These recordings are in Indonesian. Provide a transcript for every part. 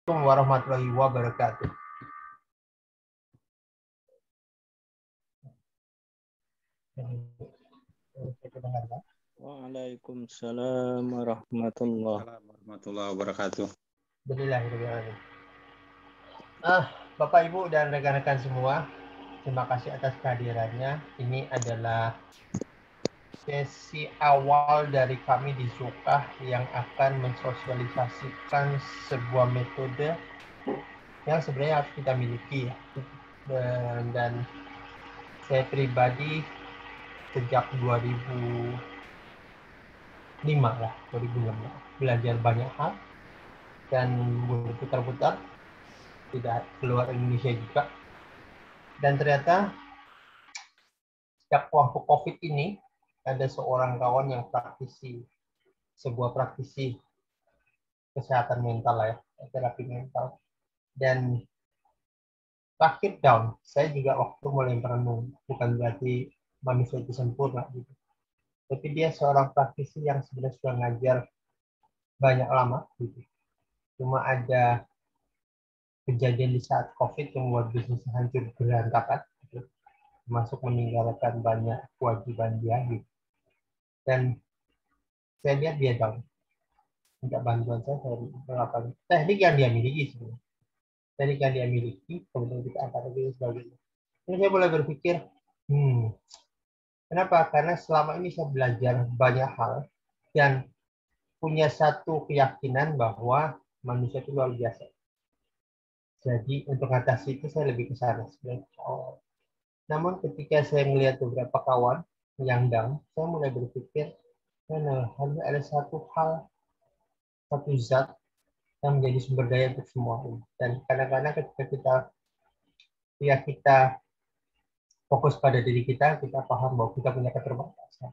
Assalamualaikum warahmatullahi wabarakatuh. Waalaikumsalam warahmatullahi wabarakatuh. Bismillahirrahmanirrahim. Bapak Ibu dan rekan-rekan semua, terima kasih atas kehadirannya. Ini adalah sesi awal dari kami di Zukah yang akan mensosialisasikan sebuah metode yang sebenarnya harus kita miliki ya. Dan saya pribadi sejak 2005 belajar banyak hal dan berputar-putar, tidak keluar Indonesia juga. Dan ternyata sejak waktu COVID ini ada seorang kawan yang sebuah praktisi kesehatan mental ya, terapi mental. Dan terakhir down, saya juga waktu mulai merenung, bukan berarti manusia itu sempurna gitu. Tapi dia seorang praktisi yang sebenarnya sudah ngajar banyak lama gitu. Cuma ada kejadian di saat COVID yang membuat bisnisnya hancur berantakan, gitu. Termasuk meninggalkan banyak kewajiban dia gitu. Dan saya lihat dia down. Minta bantuan saya melakukan teknik yang dia miliki sebenarnya. Teknik yang dia miliki, kemudian kita angkat lagi sebagainya. Ini saya mulai berpikir, kenapa? Karena selama ini saya belajar banyak hal dan punya satu keyakinan bahwa manusia itu luar biasa. Jadi untuk atasi itu saya lebih ke sana sebenarnya. Namun ketika saya melihat beberapa kawan yang down, saya mulai berpikir, harus ada satu zat yang menjadi sumber daya untuk semua ini. Dan kadang-kadang ketika kita fokus pada diri kita paham bahwa kita punya keterbatasan.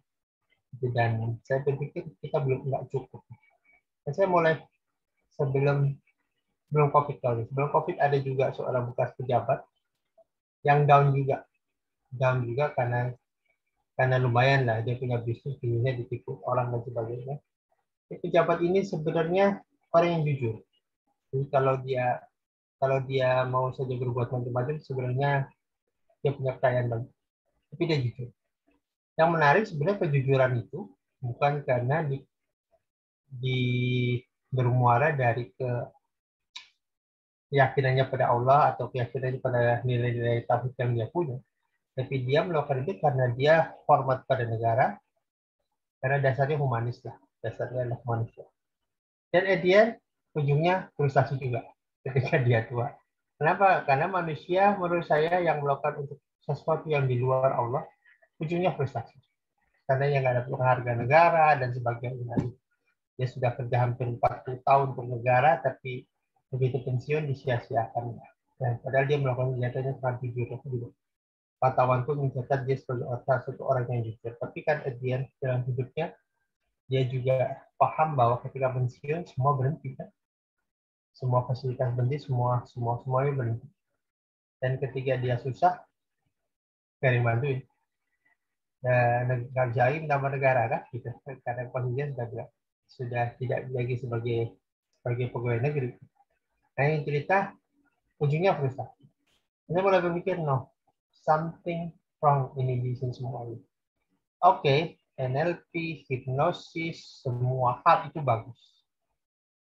Dan saya berpikir kita nggak cukup. Dan saya mulai sebelum COVID kali. Sebelum COVID ada juga seorang bekas pejabat yang down juga karena lumayan lah dia punya bisnisnya ditipu orang dan sebagainya. Pejabat ini sebenarnya orang yang jujur. Jadi kalau dia mau saja berbuat macam-macam, sebenarnya dia punya kekayaan banyak. Tapi dia jujur. Yang menarik sebenarnya kejujuran itu bukan karena bermuara dari keyakinannya pada Allah atau keyakinannya pada nilai-nilai tauhid yang dia punya. Tapi dia melakukan itu karena dia hormat pada negara, karena dasarnya humanis lah. Dasarnya adalah manusia. Dan ujungnya frustasi juga ketika dia tua. Kenapa? Karena manusia menurut saya yang melakukan untuk sesuatu yang di luar Allah, ujungnya frustasi. Karena yang nggak ada penghargaan negara dan sebagainya. Dia sudah kerja hampir 40 tahun untuk negara, tapi begitu pensiun disia-siakan. Dan padahal dia melakukan kegiatannya sangat jujur. Pantauan pun mencatat dia sebagai satu orang yang jujur. Tapi kan dalam hidupnya, dia juga paham bahwa ketika pensiun semua berhenti kan. Semua fasilitas berhenti, semuanya berhenti. Dan ketika dia susah, gak ada yang bantuin. Ngerjain nama negara kan, gitu. Karena posisinya sudah tidak lagi sebagai pegawai negeri. Nah, yang cerita ujungnya frustasi. Saya mulai berpikir, no, something wrong ini di sini semua ini. Oke, NLP, hipnosis, semua hal itu bagus.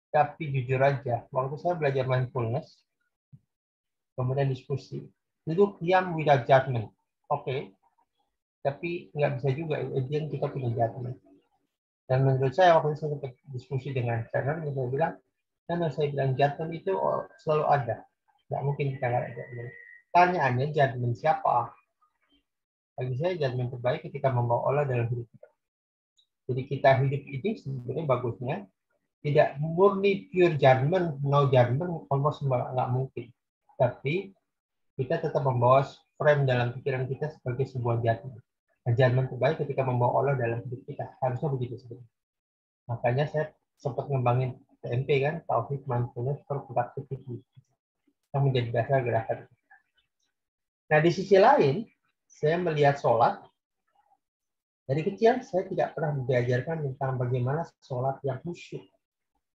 Tapi jujur aja, waktu saya belajar mindfulness, kemudian diskusi, itu diam without judgment. Oke, tapi nggak bisa juga, kita punya judgment. Dan menurut saya waktu saya sempat diskusi dengan channel, saya bilang judgment itu selalu ada. Nggak mungkin kita nggak ada judgment. Tanyaannya judgment siapa? Bagi saya judgment terbaik ketika membawa Allah dalam hidup kita. Jadi kita hidup ini sebenarnya bagusnya tidak murni pure judgment, no judgment, almost nggak mungkin. Tapi kita tetap membawa frame dalam pikiran kita sebagai sebuah judgment. Nah, judgment terbaik ketika membawa Allah dalam hidup kita. Harusnya begitu sebenarnya. Makanya saya sempat ngembangin TMP kan, Tauhid Mindfulness for Productivity, yang menjadi dasar gerakan. Nah, di sisi lain, saya melihat sholat. Dari kecil, saya tidak pernah diajarkan tentang bagaimana sholat yang khusyuk,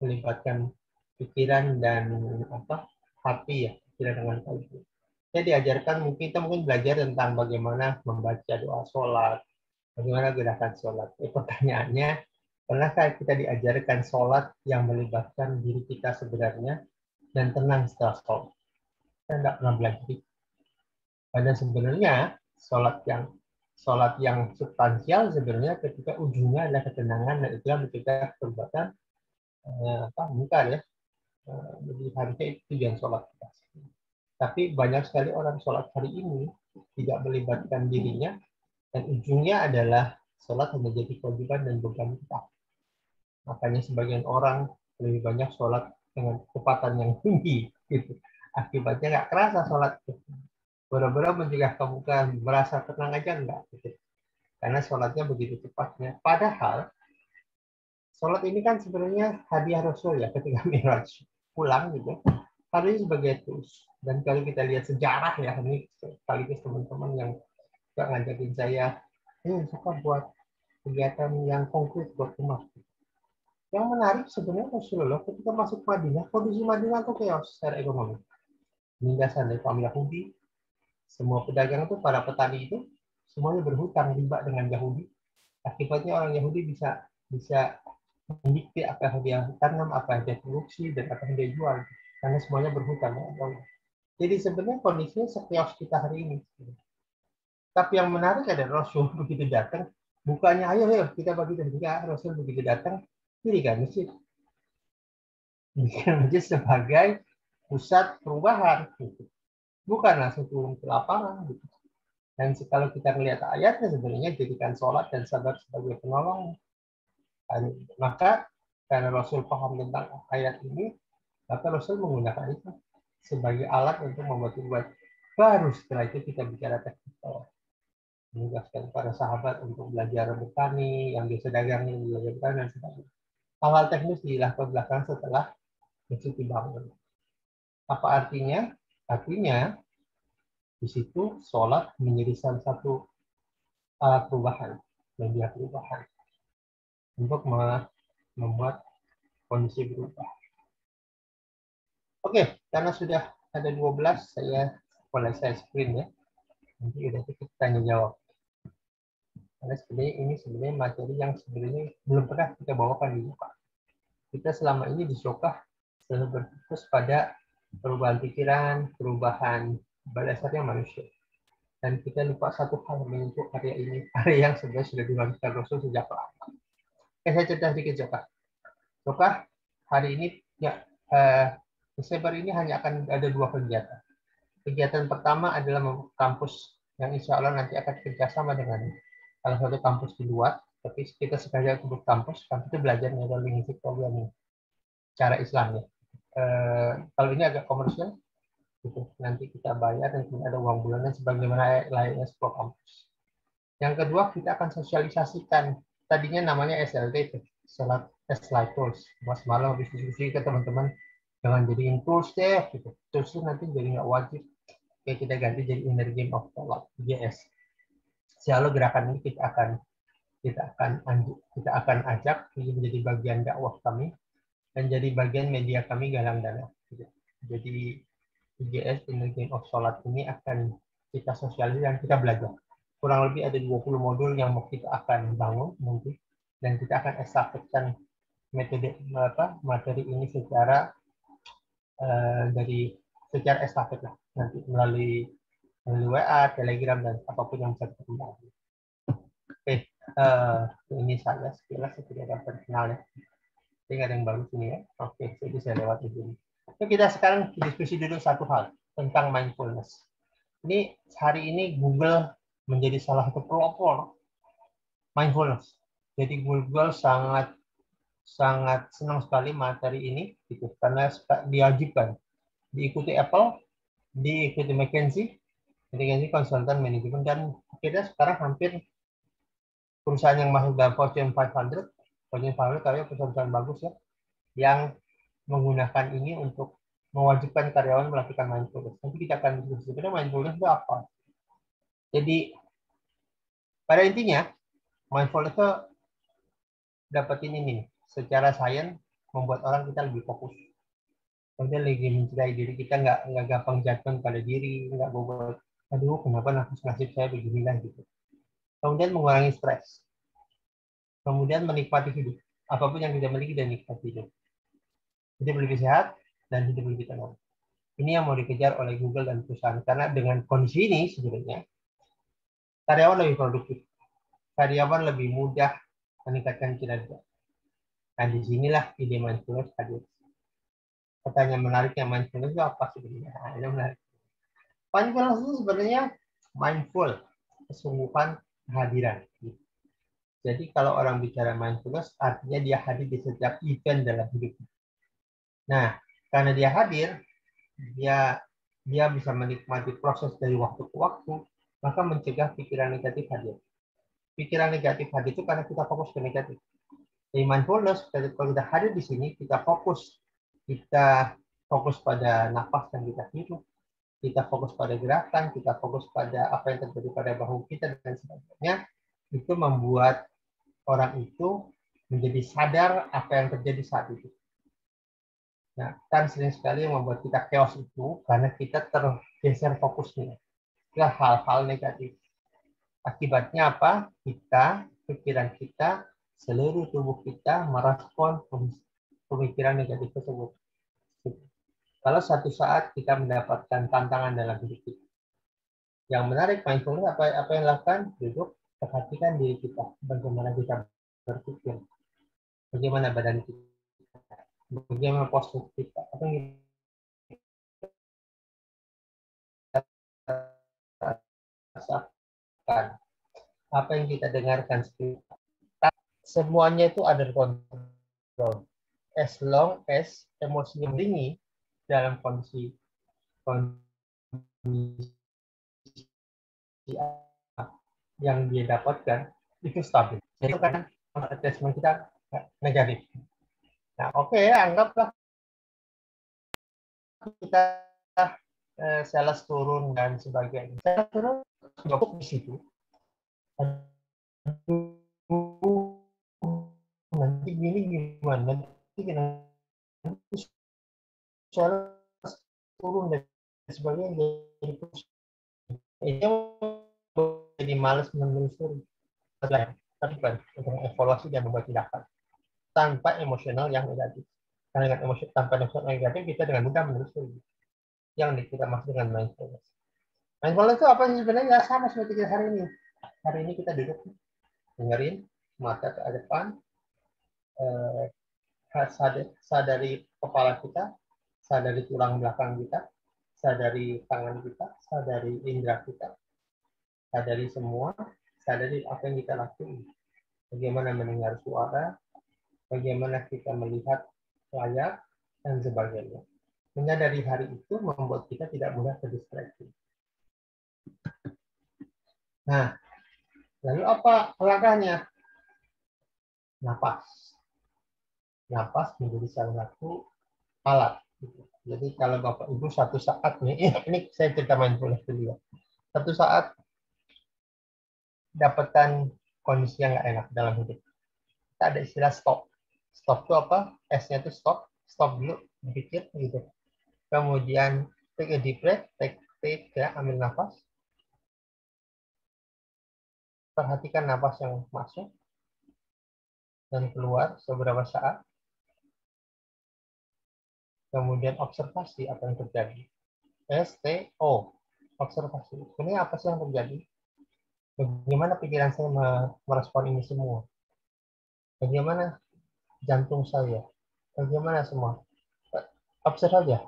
melibatkan pikiran dan hati ya, pikiran dengan kalbu. Saya diajarkan kita mungkin belajar tentang bagaimana membaca doa sholat, bagaimana gerakan sholat. Pertanyaannya, pernahkah kita diajarkan sholat yang melibatkan diri kita sebenarnya dan tenang setelah sholat? Saya tidak pernah belajar. Pada sebenarnya sholat yang substansial sebenarnya ketika ujungnya adalah ketenangan dan itu yang mencegah perbuatan mungkar ya. Jadi harusnya itu tujuan sholat kita. Tapi banyak sekali orang sholat hari ini tidak melibatkan dirinya dan ujungnya adalah sholat hanya jadi kewajiban dan beban kita. Makanya sebagian orang lebih banyak sholat dengan kecepatan yang tinggi. Gitu. Akibatnya nggak kerasa sholat. Boro-boro mencegah kebukaan, merasa tenang aja enggak. Gitu. Karena sholatnya begitu cepatnya. Padahal sholat ini kan sebenarnya hadiah Rasul ya ketika Mi'raj pulang gitu. Harusnya sebagai tools. Dan kalau kita lihat sejarah ya, ini sekaligus teman-teman yang suka ngajakin saya, suka buat kegiatan yang konkret buat umat. Yang menarik sebenarnya Rasulullah ketika masuk Madinah, kondisi Madinah itu chaos secara ekonomi. Penindasan dari kaum Yahudi, semua pedagang itu, para petani itu, semuanya berhutang riba dengan Yahudi. Akibatnya orang Yahudi bisa mendikte apa yang dia tanam, apa yang dia produksi, dan apa yang dia jual. Karena semuanya berhutang. Jadi sebenarnya kondisinya sekios kita hari ini. Tapi yang menarik adalah Rasul begitu datang, bukannya ayo kita bagi dan Rasul begitu datang, dirikan masjid. Dirikan masjid sebagai pusat perubahan. Bukan langsung turun ke lapangan. Dan kalau kita melihat ayatnya sebenarnya jadikan sholat dan sabar sebagai penolong. Maka karena Rasul paham tentang ayat ini, maka Rasul menggunakan itu sebagai alat untuk membuat umat. Baru setelah itu kita bicara teknikal. Menugaskan para sahabat untuk belajar bertani, yang biasa dagang ini belajar bertani dan sebagainya. Hal-hal teknis dilakukan belakang setelah masjid dibangun. Apa artinya? Artinya di situ sholat menjadi salah satu perubahan, media perubahan untuk membuat kondisi berubah. Oke, karena sudah ada 12, saya screen ya. Nanti udah kita tanya jawab. Karena sebenarnya materi yang sebenarnya belum pernah kita bawakan di Syokah. Kita selama ini di Syokah selalu berfokus pada perubahan pikiran, perubahan berdasarnya manusia. Dan kita lupa satu hal menyentuh area ini, area yang sebenarnya sudah dilakukan Rasul sejak lama. Saya cerita sedikit Syokah. Syokah hari ini ya Desember ini hanya akan ada 2 kegiatan. Kegiatan pertama adalah kampus yang insya Allah nanti akan kerjasama dengan salah satu kampus di luar, tapi kita sengaja sebut kampus itu belajar neurolinguistic programming cara Islamnya. Kalau ini agak komersial, gitu. Nanti kita bayar dan ada uang bulanan sebagaimana layaknya sebuah kampus. Yang kedua, kita akan sosialisasikan. Tadinya namanya SLT, Salat Slide Tools. Mas malam habis diskusi ke teman-teman, jangan jadiin tools deh, gitu. Tools itu nanti jadi nggak wajib. Oke, kita ganti jadi Inner Game of Salat, IGS. Selalu gerakan ini kita akan ajak menjadi bagian dakwah kami dan jadi bagian media kami galang dana. Jadi IGS Inner Game of Salat ini akan kita sosialisasi dan kita belajar. Kurang lebih ada 20 modul yang kita akan bangun nanti dan kita akan estafetkan materi ini secara secara estafet lah nanti melalui WA, Telegram dan apapun yang bisa kita kembali. Oke, ini saya sekilas tidak ada perkenalnya. Tapi ada yang baru sini ya. Oke, jadi saya lewat ini. Oke, kita sekarang diskusi dulu satu hal tentang mindfulness. Ini hari ini Google menjadi salah satu pelopor mindfulness. Jadi Google sangat senang sekali materi ini, gitu, karena diwajibkan. Diikuti Apple, diikuti McKinsey konsultan manajemen, dan akhirnya sekarang hampir perusahaan yang masuk dalam Fortune 500 karya perusahaan bagus ya, yang menggunakan ini untuk mewajibkan karyawan melakukan mindfulness. Nanti kita akan diskusi sebenarnya mindfulness itu apa. Jadi pada intinya mindfulness itu dapetin ini secara sains membuat orang kita lebih fokus. Kemudian lagi mencintai diri kita, nggak gampang jatuh pada diri, nggak bobot, aduh kenapa nasib saya beginilah gitu. Kemudian mengurangi stres. Kemudian menikmati hidup. Apapun yang kita miliki dan nikmati hidup. Hidup lebih sehat dan hidup lebih tenang. Ini yang mau dikejar oleh Google dan perusahaan. Karena dengan kondisi ini sebenarnya karyawan lebih produktif. Karyawan lebih mudah meningkatkan kinerja. Dan disinilah ide mindfulness hadir. Pertanyaan menariknya, mindfulness itu apa sebenarnya? Nah, ini menarik. Mindfulness itu sebenarnya mindful, kesungguhan kehadiran. Jadi kalau orang bicara mindfulness, artinya dia hadir di setiap event dalam hidup. Nah, karena dia hadir, dia bisa menikmati proses dari waktu ke waktu, maka mencegah pikiran negatif hadir. Pikiran negatif hadir itu karena kita fokus ke negatif. Jadi mindfulness, kalau kita hadir di sini, kita fokus pada nafas yang kita hirup, kita fokus pada gerakan, kita fokus pada apa yang terjadi pada bahu kita dan sebagainya. Itu membuat orang itu menjadi sadar apa yang terjadi saat itu. Nah, kan sering sekali yang membuat kita chaos itu karena kita tergeser fokusnya ke hal-hal negatif. Akibatnya apa? Pikiran kita, seluruh tubuh kita merespon pemikiran negatif tersebut. Kalau suatu saat kita mendapatkan tantangan dalam hidup kita, yang menarik mindfulness apa yang dilakukan? Duduk, perhatikan diri kita, bagaimana kita berpikir, bagaimana badan kita, bagaimana postur kita, apa yang kita rasakan, apa yang kita dengarkan, semuanya itu ada kontrol. As long as emosi yang tinggi dalam kondisi yang dia dapatkan itu stabil. Jadi kan attachment kita negatif. Nah, oke, anggaplah kita sales turun dan sebagainya. Sales turun di situ. Nanti gini gimana? Nanti sales turun dan sebagainya. Ini jadi malas menelusuri. Tapi kan untuk evaluasi dan membuat tindakan tanpa emosional yang negatif. Karena dengan emosi tanpa emosional negatif kita dengan mudah menelusuri. Yang kita maksud dengan mindfulness. Mindfulness itu apa sih sebenarnya? Sama seperti hari ini. Hari ini kita duduk, dengerin, mata ke depan, sadari kepala kita, sadari tulang belakang kita, sadari tangan kita, sadari indera kita, sadari semua, sadari apa yang kita lakukan. Bagaimana mendengar suara, bagaimana kita melihat layar, dan sebagainya. Menyadari hari itu membuat kita tidak mudah terdistraksi. Nah, lalu apa langkahnya? Napas. Napas menjadi salah satu alat. Jadi kalau Bapak Ibu satu saat nih, ini saya cerita mindfulness dulu ya. Satu saat dapatkan kondisi yang nggak enak dalam hidup. Kita ada istilah stop. Stop itu apa? S-nya itu stop. Stop dulu, berpikir gitu. Kemudian take a deep breath, take ya, ambil nafas. Perhatikan nafas yang masuk dan keluar seberapa saat. Kemudian observasi apa yang terjadi. STO, observasi. Ini apa sih yang terjadi? Bagaimana pikiran saya merespon ini semua? Bagaimana jantung saya? Bagaimana semua? Observe saja.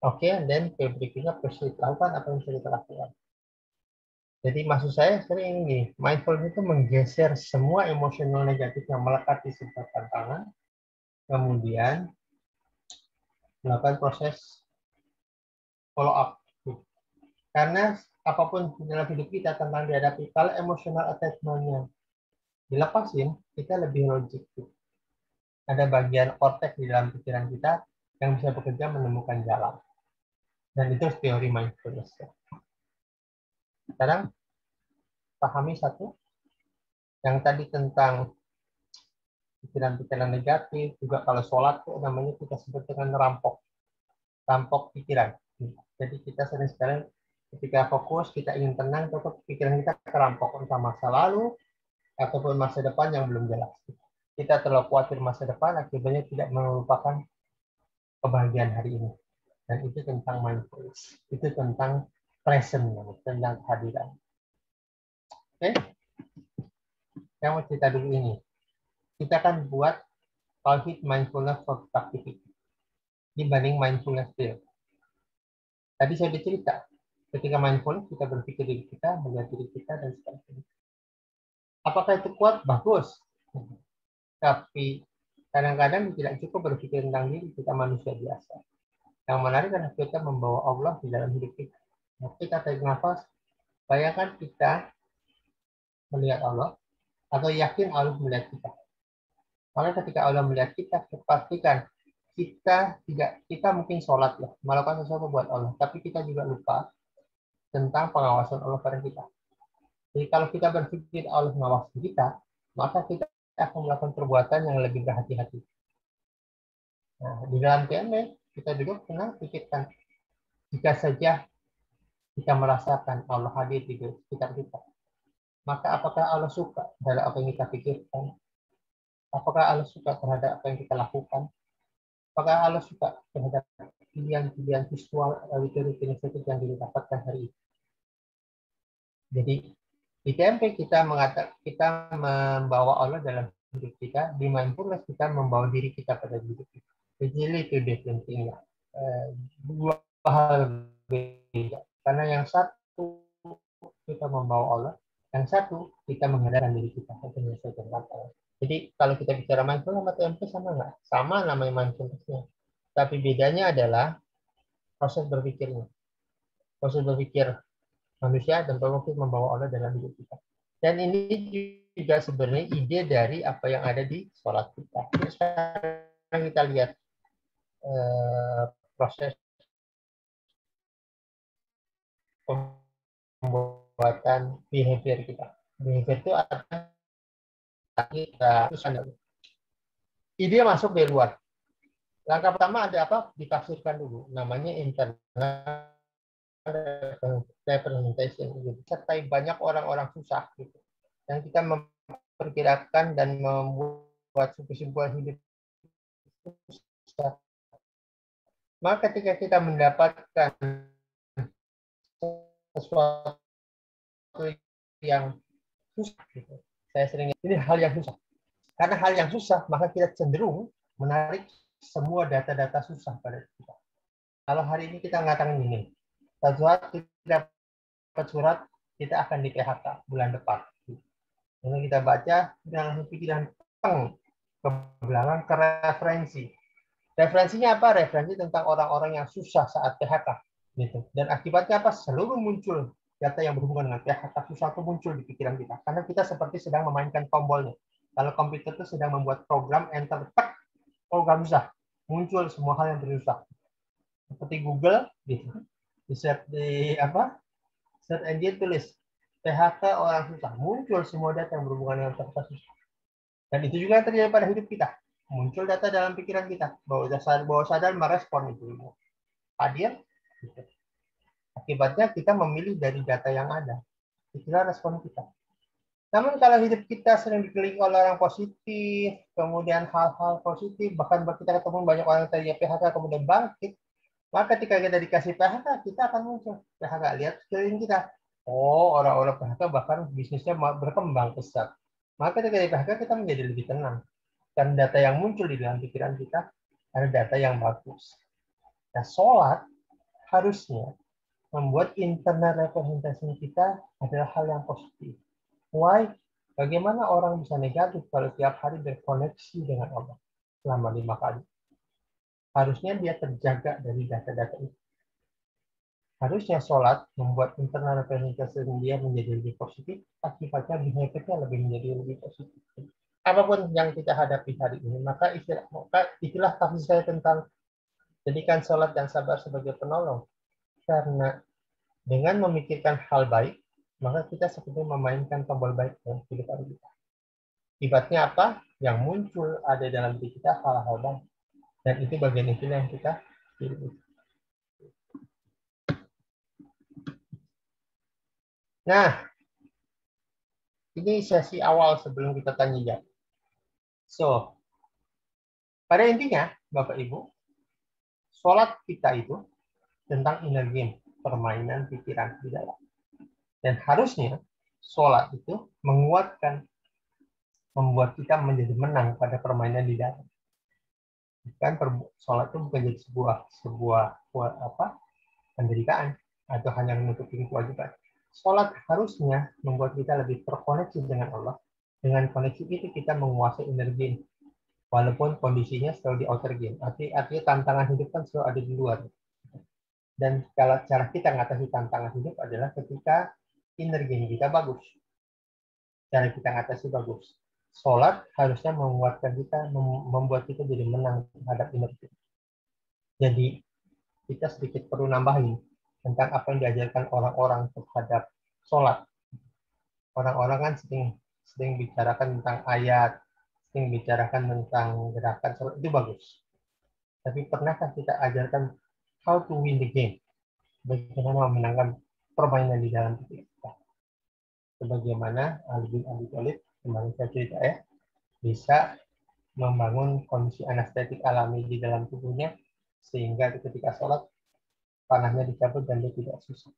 Oke, dan berikutnya proceed. Lakukan apa yang bisa kita lakukan. Jadi maksud saya sering ini, mindfulness itu menggeser semua emosional negatif yang melekat di sebuah tantangan, kemudian melakukan proses follow up. Karena apapun dalam hidup kita tentang dihadapi, kalau emosional attachment-nya dilepasin, kita lebih logik. Ada bagian korteks di dalam pikiran kita yang bisa bekerja menemukan jalan. Dan itu teori mindfulness. Sekarang pahami satu, yang tadi tentang pikiran-pikiran negatif. Juga kalau sholat tuh namanya kita sebut dengan rampok pikiran. Jadi kita sering sekali ketika fokus, kita ingin tenang, tetap pikiran kita kerampok entah masa lalu ataupun masa depan yang belum jelas. Kita terlalu khawatir masa depan, akibatnya tidak melupakan kebahagiaan hari ini. Dan itu tentang mindfulness. Itu tentang present, tentang kehadiran. Oke? Saya mau cerita dulu ini. Kita akan buat tauhid mindfulness for activity dibanding mindfulness field. Tadi saya bercerita, ketika mindfulness kita berpikir diri kita, melihat diri kita, dan sebagainya. Apakah itu kuat? Bagus. Tapi kadang-kadang tidak cukup berpikir tentang diri, kita manusia biasa. Yang menarik adalah kita membawa Allah di dalam hidup kita. Kita tarik nafas, bayangkan kita melihat Allah, atau yakin Allah melihat kita. Maka ketika Allah melihat kita, pastikan kita mungkin sholat ya, melakukan sesuatu buat Allah, tapi kita juga lupa tentang pengawasan Allah pada kita. Jadi kalau kita berpikir Allah mengawasi kita, maka kita akan melakukan perbuatan yang lebih berhati-hati. Nah, di dalam TME, kita duduk tenang, pikirkan. Jika saja kita merasakan Allah hadir di sekitar kita, maka apakah Allah suka terhadap apa yang kita pikirkan? Apakah Allah suka terhadap apa yang kita lakukan? Apakah Allah suka terhadap pilihan-pilihan visual rutinitas yang didapatkan hari ini? Jadi di TMP kita membawa Allah dalam hidup kita, di mindfulness kita membawa diri kita pada hidup kita. Jadi itu different thing ya. Dua hal beda. Karena yang satu kita membawa Allah, yang satu kita menghadirkan diri kita. Jadi kalau kita bicara mindfulness sama TMP sama nggak? Sama namanya mindfulness-nya. Tapi bedanya adalah proses berpikirnya. Proses berpikir manusia dan berpikir membawa Allah dalam hidup kita. Dan ini juga sebenarnya ide dari apa yang ada di sholat kita. Jadi sekarang kita lihat proses pembuatan behavior kita. Behavior itu ide masuk dari luar. Langkah pertama ada apa? Ditafsirkan dulu. Namanya internal representation. Sertai banyak orang-orang susah gitu. Dan kita memperkirakan dan membuat kesimpulan hidup susah. Maka ketika kita mendapatkan sesuatu yang susah, gitu. Saya sering ini hal yang susah. Karena hal yang susah, maka kita cenderung menarik semua data-data susah pada kita. Kalau hari ini kita mengatakan ini, kita dapat surat, kita akan di PHK bulan depan. Lalu kita baca dengan pikiran ke belakang ke referensi. Referensinya apa? Referensi tentang orang-orang yang susah saat PHK. Gitu. Dan akibatnya apa? Seluruh muncul data yang berhubungan dengan PHK susah itu muncul di pikiran kita. Karena kita seperti sedang memainkan tombolnya. Kalau komputer itu sedang membuat program, enter, tek, program susah. Muncul semua hal yang bersusah. Seperti Google, gitu. Di search engine tulis PHK orang susah. Muncul semua data yang berhubungan dengan PHK susah. Dan itu juga yang terjadi pada hidup kita. Muncul data dalam pikiran kita. Bawah sadar merespon itu. Hadir, gitu. Akibatnya kita memilih dari data yang ada. Itulah respon kita. Namun kalau hidup kita sering dikelilingi oleh orang positif, kemudian hal-hal positif, bahkan kita ketemu banyak orang yang tadinya PHK kemudian bangkit, maka ketika kita dikasih PHK, kita akan muncul. PHK, lihat sekeliling kita. Oh, orang-orang PHK bahkan bisnisnya berkembang pesat. Maka ketika di PHK kita menjadi lebih tenang. Dan data yang muncul di dalam pikiran kita ada data yang bagus. Nah, sholat harusnya membuat internal representasi kita adalah hal yang positif. Why? Bagaimana orang bisa negatif kalau tiap hari berkoneksi dengan Allah selama 5 kali? Harusnya dia terjaga dari data-data itu. Harusnya sholat membuat internal representasi dia menjadi lebih positif, akibatnya behaviornya menjadi lebih positif. Apapun yang kita hadapi hari ini, maka istilah tafsir saya tentang jadikan sholat dan sabar sebagai penolong. Karena dengan memikirkan hal baik, maka kita seperti memainkan tombol baik dalam kehidupan kita. Akibatnya apa? Yang muncul ada dalam diri kita hal-hal baik. Dan itu bagian itu yang kita pilih. Nah, ini sesi awal sebelum kita tanya jawab. So, pada intinya, Bapak Ibu, sholat kita itu tentang inner game, permainan pikiran di dalam. Dan harusnya sholat itu menguatkan, membuat kita menjadi menang pada permainan di dalam. Kan sholat itu bukan jadi sebuah penderitaan atau hanya menutupi kewajiban. Sholat harusnya membuat kita lebih terkoneksi dengan Allah. Dengan koneksi itu kita menguasai inner game. Walaupun kondisinya selalu di outer game. Artinya tantangan hidup kan selalu ada di luar. Dan kalau cara kita mengatasi tantangan hidup adalah ketika inner game kita bagus. Cara kita mengatasi bagus. Sholat harusnya menguatkan kita, membuat kita jadi menang terhadap inner game. Jadi kita sedikit perlu nambahin tentang apa yang diajarkan orang-orang terhadap sholat. Orang-orang kan sering bicarakan tentang ayat, sering bicarakan tentang gerakan sholat, itu bagus. Tapi pernahkah kita ajarkan how to win the game? Bagaimana memenangkan permainan di dalam diri kita? Sebagaimana Ali bin Abi Thalib, kemarin saya cerita ya, bisa membangun kondisi anestetik alami di dalam tubuhnya, sehingga ketika sholat, panahnya dicabut dan dia tidak susah.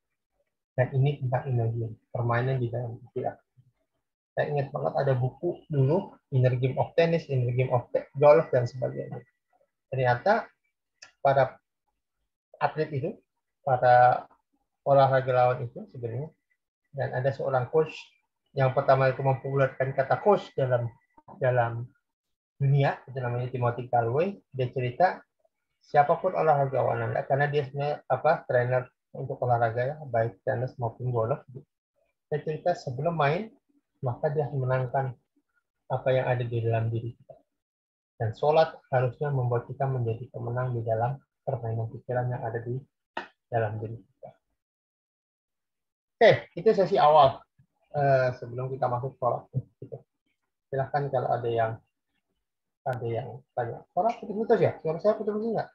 Dan ini tentang inner game, permainan di dalam pikiran. Saya ingat banget ada buku dulu, Inner Game of Tennis, Inner Game of Golf, dan sebagainya. Ternyata para atlet itu, para olahragawan itu sebenarnya, dan ada seorang coach yang pertama itu mempopulerkan kata coach dalam dunia, itu namanya Timothy Gallwey. Dia cerita, siapapun olahragawan Anda, karena dia sebenarnya trainer untuk olahraga ya, baik tenis maupun golf. Dia cerita sebelum main, maka dia menangkan apa yang ada di dalam diri kita. Dan sholat harusnya membuat kita menjadi pemenang di dalam permainan pikiran yang ada di dalam diri kita. Oke, itu sesi awal sebelum kita masuk sholat. Silahkan kalau ada yang tanya. Suara putus-putus ya? Suara saya putus-putus nggak?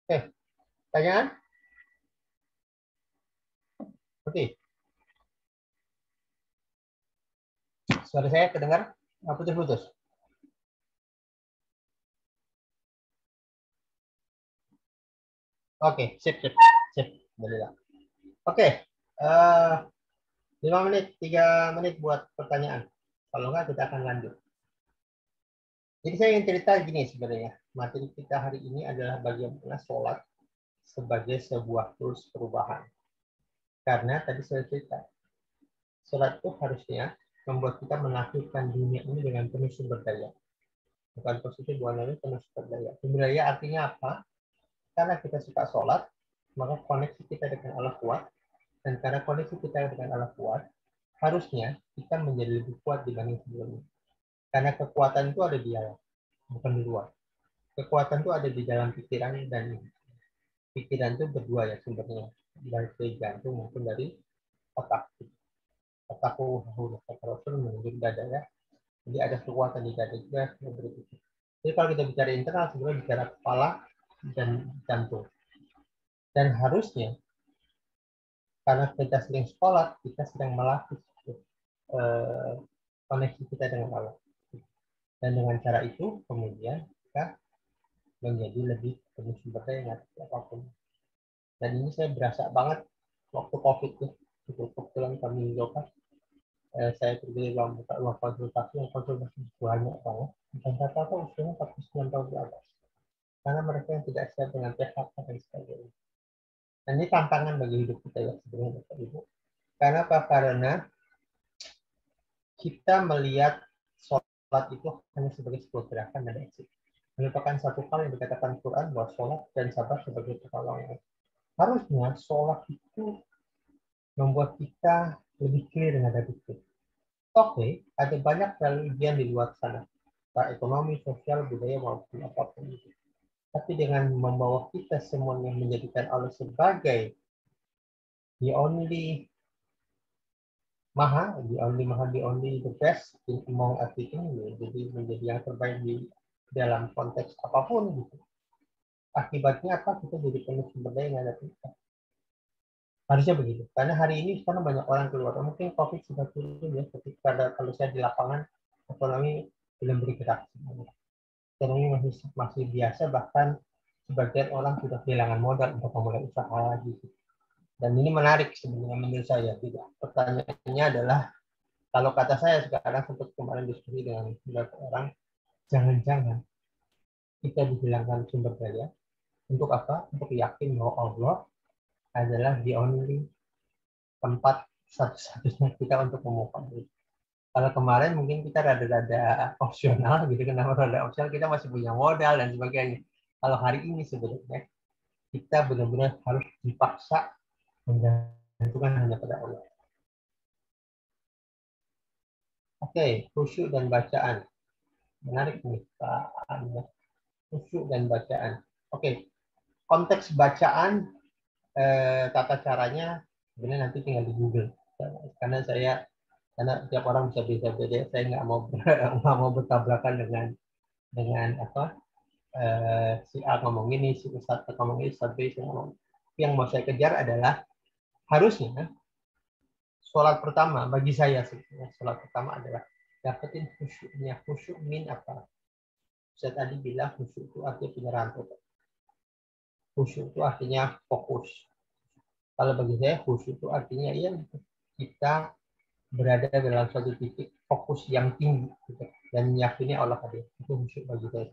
Oke, pertanyaan? Oke. Suara saya kedengar? Putus-putus. Oke, sip. Alhamdulillah. Oke, 5 menit, 3 menit buat pertanyaan. Kalau nggak, kita akan lanjut. Jadi saya ingin cerita gini sebenarnya. Materi kita hari ini adalah bagaimana sholat sebagai sebuah tools perubahan. Karena tadi saya cerita, sholat itu harusnya membuat kita menaklukkan dunia ini dengan penuh sumber daya. Bukan positif, bukan penuh sumber daya. Sumber daya artinya apa? Karena kita suka sholat, maka koneksi kita dengan Allah kuat. Dan karena koneksi kita dengan Allah kuat, harusnya kita menjadi lebih kuat dibanding sebelumnya. Karena kekuatan itu ada di dalam, bukan di luar. Kekuatan itu ada di dalam pikiran, dan pikiran itu berdua ya sumbernya, dari jantung maupun dari otak. Otakku Rasul menuju dada ya. Jadi ada kekuatan di dada juga yang berpikir. Jadi kalau kita bicara internal, sebenarnya bicara kepala dan jantung. Dan harusnya karena kita sering sholat, kita sedang melatih koneksi kita dengan Allah. Dan dengan cara itu kemudian kita menjadi lebih penuh sumber daya apapun. Dan ini saya berasa banget waktu COVID tuh, kebetulan kami Jawa, saya pergi ruang konsultasi, yang konsultasi banyak banget. Dan rata-rata usianya 49 tahun ke atas. Karena mereka yang tidak siap dengan PHK dan sebagainya. Dan ini tantangan bagi hidup kita ya sebenarnya Bapak Ibu. Karena apa? Karena kita melihat sholat itu hanya sebagai sebuah gerakan dan exit. Merupakan satu hal yang dikatakan Quran bahwa sholat dan sabar sebagai pertolongan. Harusnya sholat itu membuat kita lebih clear menghadapi itu. Oke, ada banyak kelebihan di luar sana, baik ekonomi, sosial, budaya maupun apapun itu. Tapi dengan membawa kita semuanya menjadikan Allah sebagai the only Maha, the only the best in among everything, jadi menjadi yang terbaik di dalam konteks apapun gitu. Akibatnya apa? Kita jadi penuh sumber daya yang ada kita. Harusnya begitu. Karena hari ini sekarang banyak orang keluar. Mungkin COVID sudah turun ya, tapi kalau saya di lapangan ekonomi belum bergerak. Ekonomi masih biasa, bahkan sebagian orang sudah kehilangan modal untuk memulai usaha gitu. Dan ini menarik sebenarnya menurut saya. Tidak. Pertanyaannya adalah, kalau kata saya sekarang sempat kemarin diskusi dengan beberapa orang, jangan-jangan kita dihilangkan sumber daya. Untuk apa? Untuk yakin bahwa Allah adalah the only tempat satu-satunya kita untuk memohon. Kalau kemarin mungkin kita rada-rada opsional gitu, kenapa rada opsional? Kita masih punya modal dan sebagainya. Kalau hari ini sebenarnya kita benar-benar harus dipaksa menggantungkan hanya pada Allah. Oke, khusyuk dan bacaan. Menarik nih Pak Anda. Khusyuk dan bacaan. Oke, konteks bacaan, tata caranya sebenarnya nanti tinggal di Google. Karena tiap orang bisa beda-beda. Saya nggak mau bertabrakan dengan apa si A ngomong ini, si Ustadz ngomong ini, Ustadz B ngomong. Yang mau saya kejar adalah harusnya sholat pertama bagi saya sebenarnya sholat pertama adalah dapetin khusyuknya. Khusyuk min apa? Saya tadi bilang khusyuk itu artinya penyerahan total. Khusyuk itu artinya fokus. Kalau bagi saya khusyuk itu artinya ya kita berada dalam suatu titik fokus yang tinggi gitu, dan meyakini Allah hadir. Itu khusyuk bagi saya.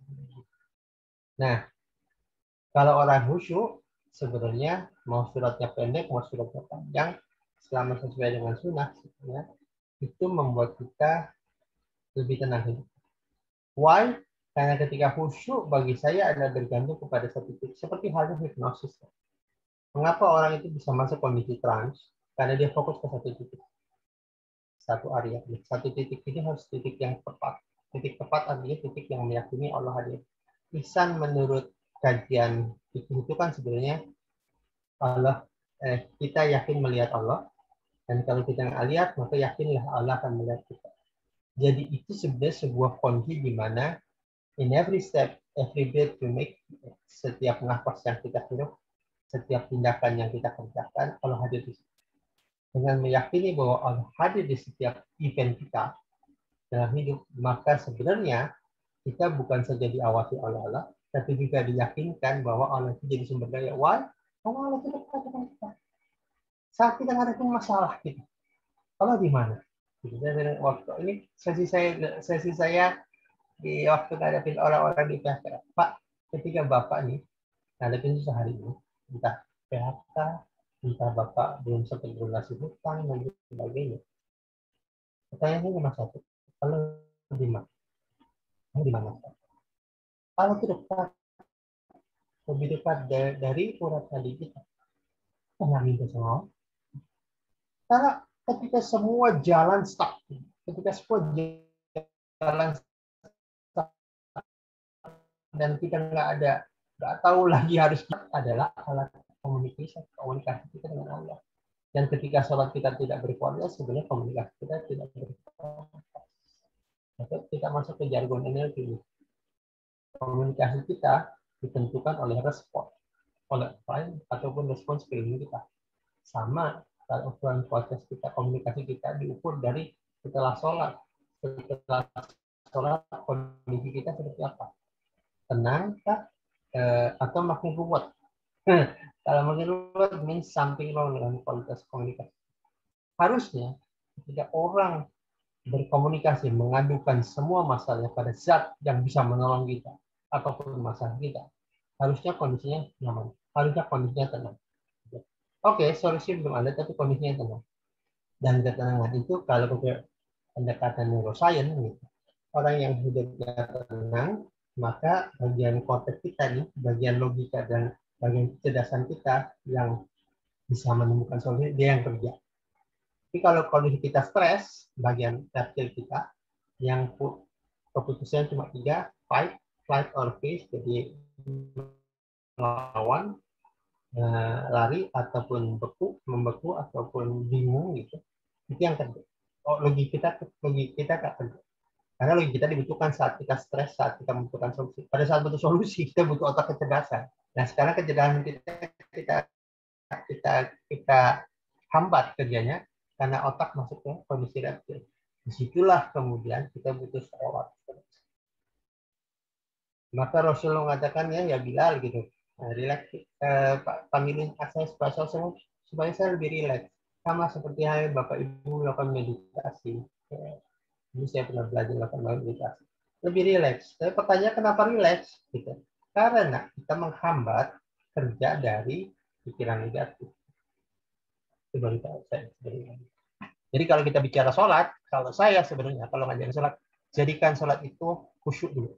Nah, kalau orang khusyuk sebenarnya mau suratnya pendek mau suratnya panjang, selama sesuai dengan sunnah sebenarnya itu membuat kita lebih tenang hidup. Why? Karena ketika khusyuk bagi saya adalah bergantung kepada satu titik, seperti halnya hipnosis. Mengapa orang itu bisa masuk kondisi trans? Karena dia fokus ke satu titik. Satu area. Satu titik ini harus titik yang tepat. Titik tepat artinya titik yang meyakini Allah hadir. Ihsan menurut kajian itu kan sebenarnya Allah, kita yakin melihat Allah, dan kalau kita nggak lihat maka yakinlah Allah akan melihat kita. Jadi itu sebenarnya sebuah kondisi di mana in every step, every breath we make, setiap nafas yang kita hirup, setiap tindakan yang kita kerjakan, Allah hadir di situ. Dengan meyakini bahwa Allah hadir di setiap event kita dalam hidup, maka sebenarnya kita bukan saja diawasi oleh Allah, tapi juga diyakinkan bahwa Allah itu jadi sumber daya. Why? Karena Allah itu dekat dengan kita. Saat kita ngadepin masalah kita, Allah di mana? Waktu ini sesi saya di waktu ngadepin orang-orang di PHK, Pak, ketika Bapak nih ngadepin sehari ini, entah PHK, entah Bapak belum sempat melunasi hutang dan sebagainya. Pertanyaannya cuma satu, kalau di mana? Di mana? Kalau itu dekat, lebih dekat dari urat nadi kita, nggak minta sama. Karena ketika semua jalan stuck, ketika semua jalan stuck, dan kita nggak tahu lagi harus adalah alat komunikasi kita dengan Allah. Dan ketika sholat kita tidak berkualitas, sebenarnya komunikasi kita tidak berkualitas. Kita masuk ke jargon NLP. Komunikasi kita ditentukan oleh respon, oleh lain ataupun respon sekeliling kita. Sama kalau ukuran kualitas kita, komunikasi kita diukur dari setelah sholat. Setelah sholat kondisi kita seperti apa? Tenang kah? Atau makin ruwet? Kalau makin ruwet means something wrong dengan kualitas komunikasi. Harusnya ketika orang berkomunikasi mengadukan semua masalahnya pada zat yang bisa menolong kita apapun masalah kita, harusnya kondisinya nyaman, harusnya kondisinya tenang. Oke, solusi belum ada tapi kondisinya tenang. Dan ketenangan itu kalau pakai pendekatan neuroscience, gitu, orang yang hidupnya tenang, maka bagian korteks kita nih, bagian logika dan bagian kecerdasan kita yang bisa menemukan solusi, dia yang kerja. Tapi kalau kondisi kita stres, bagian reptil kita yang keputusan cuma 3, fight, flight, or freeze, jadi melawan, lari ataupun membeku ataupun bingung gitu, itu yang kerja. Logika kita tak kerja. Karena logika kita dibutuhkan saat kita stres, saat kita membutuhkan solusi. Pada saat butuh solusi, kita butuh otak kecerdasan. Nah, sekarang kecerdasan kita hambat kerjanya karena otak masuk ke kondisi reptil. Disitulah kemudian kita butuh sholat. Maka Rasulullah mengatakan ya Bilal gitu, relax, panggilin saya supaya saya lebih rileks. Sama seperti halnya Bapak Ibu melakukan meditasi. Ini saya pernah belajar melakukan meditasi. Lebih rileks. Tapi pertanyaan kenapa rileks? Gitu. Karena kita menghambat kerja dari pikiran negatif. Itu baru saya. Jadi kalau kita bicara sholat, kalau saya sebenarnya kalau ngajarin sholat, jadikan sholat itu khusyuk dulu.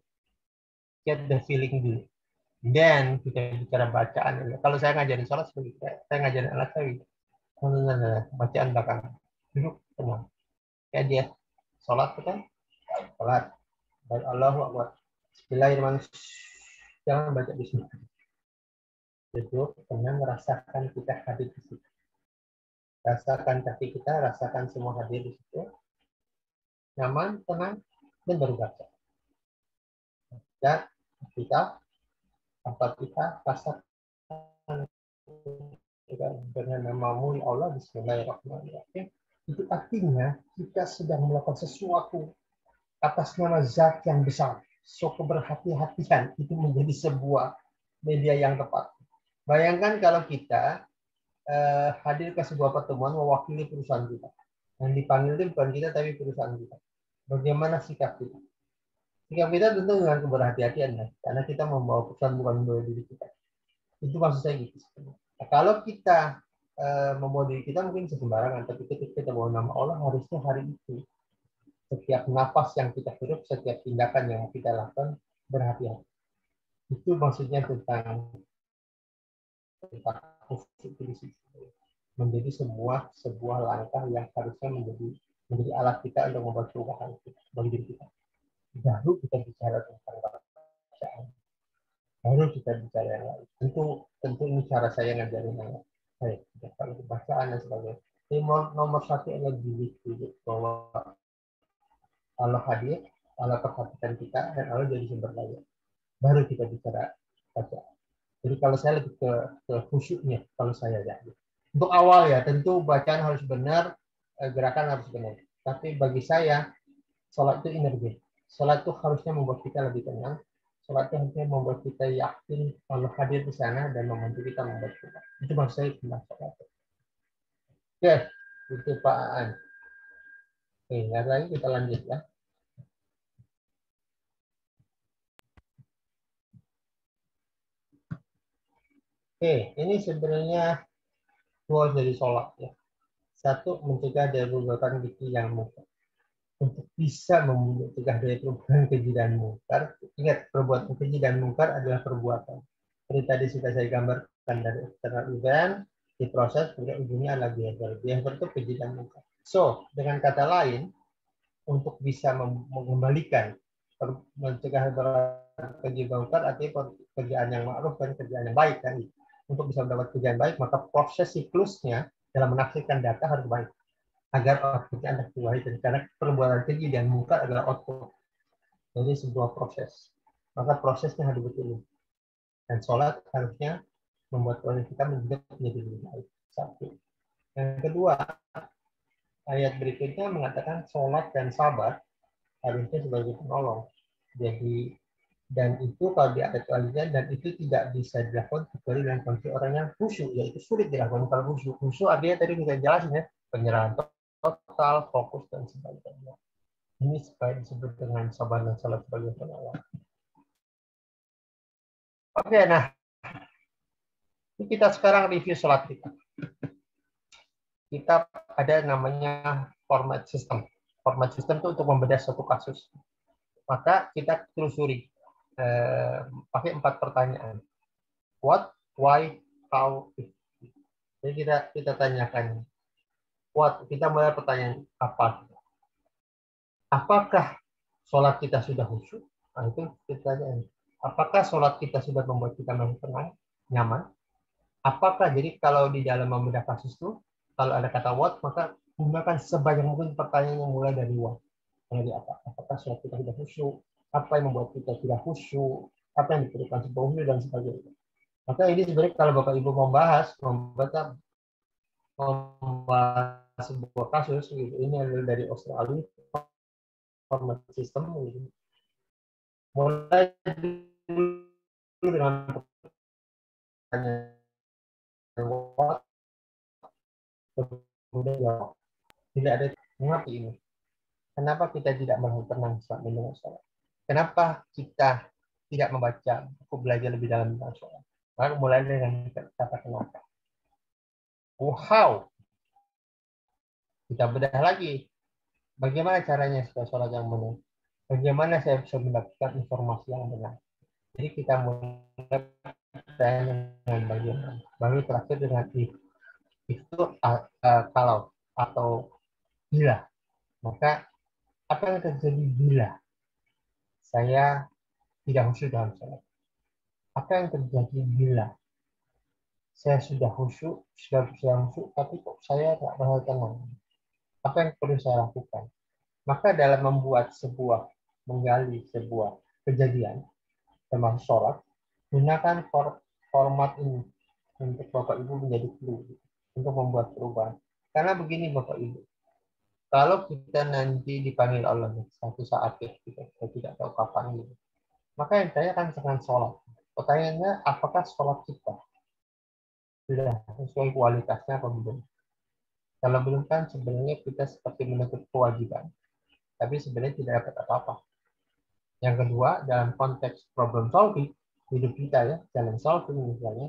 Get the feeling dulu. Dan kita bicara bacaan. Kalau saya ngajarin sholat seperti saya ngajarin anak saya, bacaan belakang. Duduk tenang. Kayak dia sholat kan? Sholat. Dan Allahu Akbar. Bismillahirrahmanirrahim. Jangan baca bismillah. Duduk tenang, merasakan kita hadir di situ. Rasakan kaki kita, rasakan semua hadir di situ. Nyaman, tenang, dan baru baca. Dan kita tempat kita rasakan dengan namamu ya Allah bismillahirrahmanirrahim. Itu artinya kita sedang melakukan sesuatu atas nama zat yang besar. So keberhati-hatian itu menjadi sebuah media yang tepat. Bayangkan kalau kita hadir ke sebuah pertemuan mewakili perusahaan kita. Yang dipanggil itu bukan kita tapi perusahaan kita. Bagaimana sikap kita? Sikap kita tentu dengan keberhati-hatian ya, karena kita membawa pesan bukan membawa diri kita. Itu maksud saya gitu. Nah, kalau kita membawa diri kita mungkin sembarangan, tapi ketika kita bawa nama Allah harusnya hari itu setiap napas yang kita hirup, setiap tindakan yang kita lakukan berhati-hati. Itu maksudnya tentang menjadi sebuah langkah yang harusnya menjadi alat kita untuk membuat perubahan bagi diri kita. Baru kita bicara tentang bacaan. Baru kita bicara yang lain. Tentu ini cara saya ngajarin anak. Baik, kalau bacaan dan sebagainya. Ini nomor satu adalah diri bahwa Allah hadir, Allah perhatikan kita, dan Allah jadi sumber daya. Baru kita bicara bacaan. Jadi kalau saya lebih ke khusyuknya, kalau saya ya. Untuk awal ya, tentu bacaan harus benar, gerakan harus benar. Tapi bagi saya, sholat itu energi. Sholat itu harusnya membuat kita lebih tenang. Sholat itu harusnya membuat kita yakin kalau hadir di sana dan membantu kita membuat kita. Itu maksud saya tentang sholat. Oke, itu Pak Aan. Oke, nggak lagi kita lanjut ya. Oke, ini sebenarnya dua dari sholat ya. Satu, mencegah dari perbuatan keji yang mungkar. Untuk bisa mencegah dari perbuatan keji dan mungkar, ingat perbuatan keji dan mungkar adalah perbuatan. Seperti tadi sudah saya gambarkan dari external event, diproses, kemudian ujungnya adalah behavior. Behavior itu keji dan mungkar. So, dengan kata lain, untuk bisa mengembalikan mencegah keji dan mungkar artinya kerjaan yang ma'ruf dan kerjaan yang baik kan. Untuk bisa mendapat kerjaan baik, maka proses siklusnya dalam menafsirkan data harus baik agar outputnya Anda keluarkan. Karena perbuatan keji dan mungkar adalah output dari sebuah proses. Maka prosesnya harus betul. Dan sholat harusnya membuat proses kita menjadi lebih baik. Satu. Yang kedua, ayat berikutnya mengatakan sholat dan sabar harusnya sebagai penolong. Jadi dan itu kalau di ayat selanjutnya dan itu tidak bisa dilakukan kecuali dengan kondisi orang yang khusyuk, yaitu sulit dilakukan kalau khusyuk. Khusyuk artinya tadi kita jelasin ya, penyerahan total, fokus dan sebagainya. Ini supaya disebut dengan sabar dan salat sebagai penolong. Oke, nah ini kita sekarang review sholat kita. Kita ada namanya format system. Format system itu untuk membedah suatu kasus. Maka kita telusuri pakai 4 pertanyaan. What, why, how, if. Jadi kita tanyakan. What, kita mulai pertanyaan apa? Apakah sholat kita sudah khusyuk? Nah, itu kita tanyakan. Apakah sholat kita sudah membuat kita merasa tenang, nyaman? Apakah jadi kalau di dalam membedah kasus itu, kalau ada kata what, maka gunakan sebanyak mungkin pertanyaan yang mulai dari what. Dari apa? Apakah sholat kita sudah khusyuk? Apa yang membuat kita tidak khusyuk? Apa yang diperlukan sebuah khusyuk dan sebagainya. Maka ini sebenarnya kalau Bapak Ibu membahas sebuah kasus gitu. Ini adalah dari Australia format system gitu. Mulai dulu dengan pertanyaan what, kemudian jawab. Tidak ada mengapa ini. Kenapa kita tidak merasa tenang saat mendengar sholat? Kenapa kita tidak membaca buku belajar lebih dalam tentang sholat? Lalu mulai dengan kata kenapa. How? Kita bedah lagi. Bagaimana caranya supaya sholat yang benar? Bagaimana saya bisa mendapatkan informasi yang benar? Jadi kita mulai dengan bagaimana. Baru terakhir dengan if. Itu kalau atau bila. Maka apa yang terjadi bila saya tidak khusyuk dalam sholat? Apa yang terjadi bila saya sudah khusyuk, tapi kok saya tidak merasa tenang? Apa yang perlu saya lakukan? Maka dalam menggali sebuah kejadian, termasuk sholat, gunakan format ini untuk Bapak Ibu menjadi clue, untuk membuat perubahan. Karena begini Bapak Ibu, kalau kita nanti dipanggil Allah satu saat ya, kita tidak tahu kapan gitu, maka yang saya akan sekarang sholat. Pertanyaannya, apakah sholat kita sudah sesuai kualitasnya atau belum? Kalau belum kan sebenarnya kita seperti menuntut kewajiban, tapi sebenarnya tidak dapat apa-apa. Yang kedua, dalam konteks problem solving, hidup kita ya, challenge solving misalnya,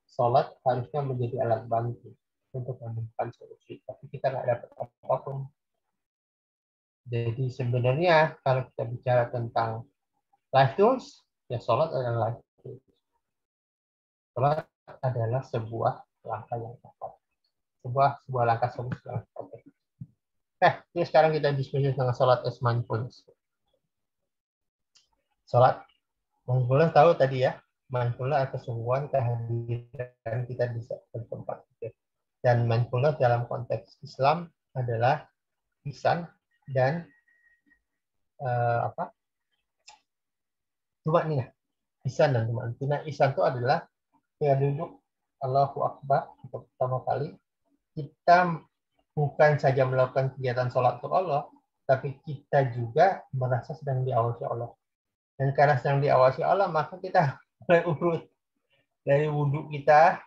sholat harusnya menjadi alat bantu untuk menemukan solusi, tapi kita nggak dapat apapun. Jadi sebenarnya kalau kita bicara tentang life tools, ya sholat adalah life tools. Sholat adalah sebuah langkah yang tepat. Sebuah langkah solusi yang tepat. Ini sekarang kita diskusi tentang sholat as mindfulness. Sholat, mindfulness tahu tadi ya, mindfulness atau kesungguhan kehadiran kita di satu tempat. Dan mindfulness dalam konteks Islam adalah ihsan dan tumakninah. Ihsan dan tumakninah. Ihsan itu adalah ketika duduk Allahu Akbar untuk pertama kali, kita bukan saja melakukan kegiatan sholat untuk Allah, tapi kita juga merasa sedang diawasi Allah. Dan karena sedang diawasi Allah, maka kita mulai urut dari wudhu kita,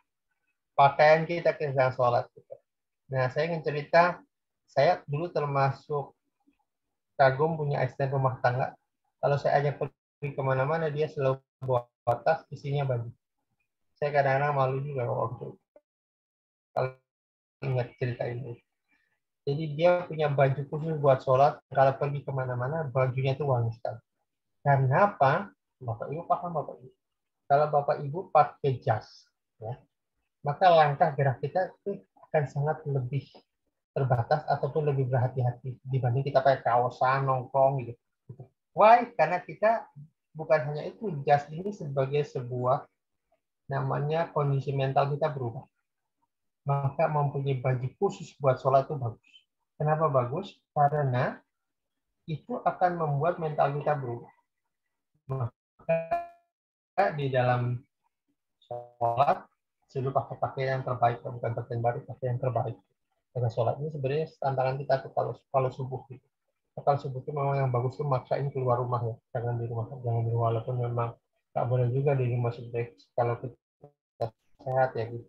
pakaian kita ke sedang sholat. Nah, saya ingin cerita, saya dulu termasuk kagum punya asisten rumah tangga. Kalau saya ajak pergi kemana-mana, dia selalu bawa tas, isinya baju. Saya kadang-kadang malu juga waktu kalau ingat cerita ini. Jadi dia punya baju khusus buat sholat. Kalau pergi kemana-mana, bajunya itu wangi sekali. Karena apa? Bapak Ibu paham Bapak Ibu. Kalau Bapak Ibu pakai jas, ya, maka langkah gerak kita itu akan sangat lebih terbatas ataupun lebih berhati-hati dibanding kita pakai kaosan, nongkrong gitu. Why? Karena kita bukan hanya itu, jas ini sebagai sebuah namanya kondisi mental kita berubah. Maka mempunyai baju khusus buat sholat itu bagus. Kenapa bagus? Karena itu akan membuat mental kita berubah. Maka di dalam sholat, selalu pakai pakaian yang terbaik, bukan pakaian baru, pakaian yang terbaik. Karena sholat ini sebenarnya tantangan kita tuh kalau subuh gitu. Kalau subuh itu memang yang bagus tuh maksain keluar rumah ya, jangan di rumah, walaupun memang tak boleh juga di rumah sebenarnya kalau kita sehat ya gitu.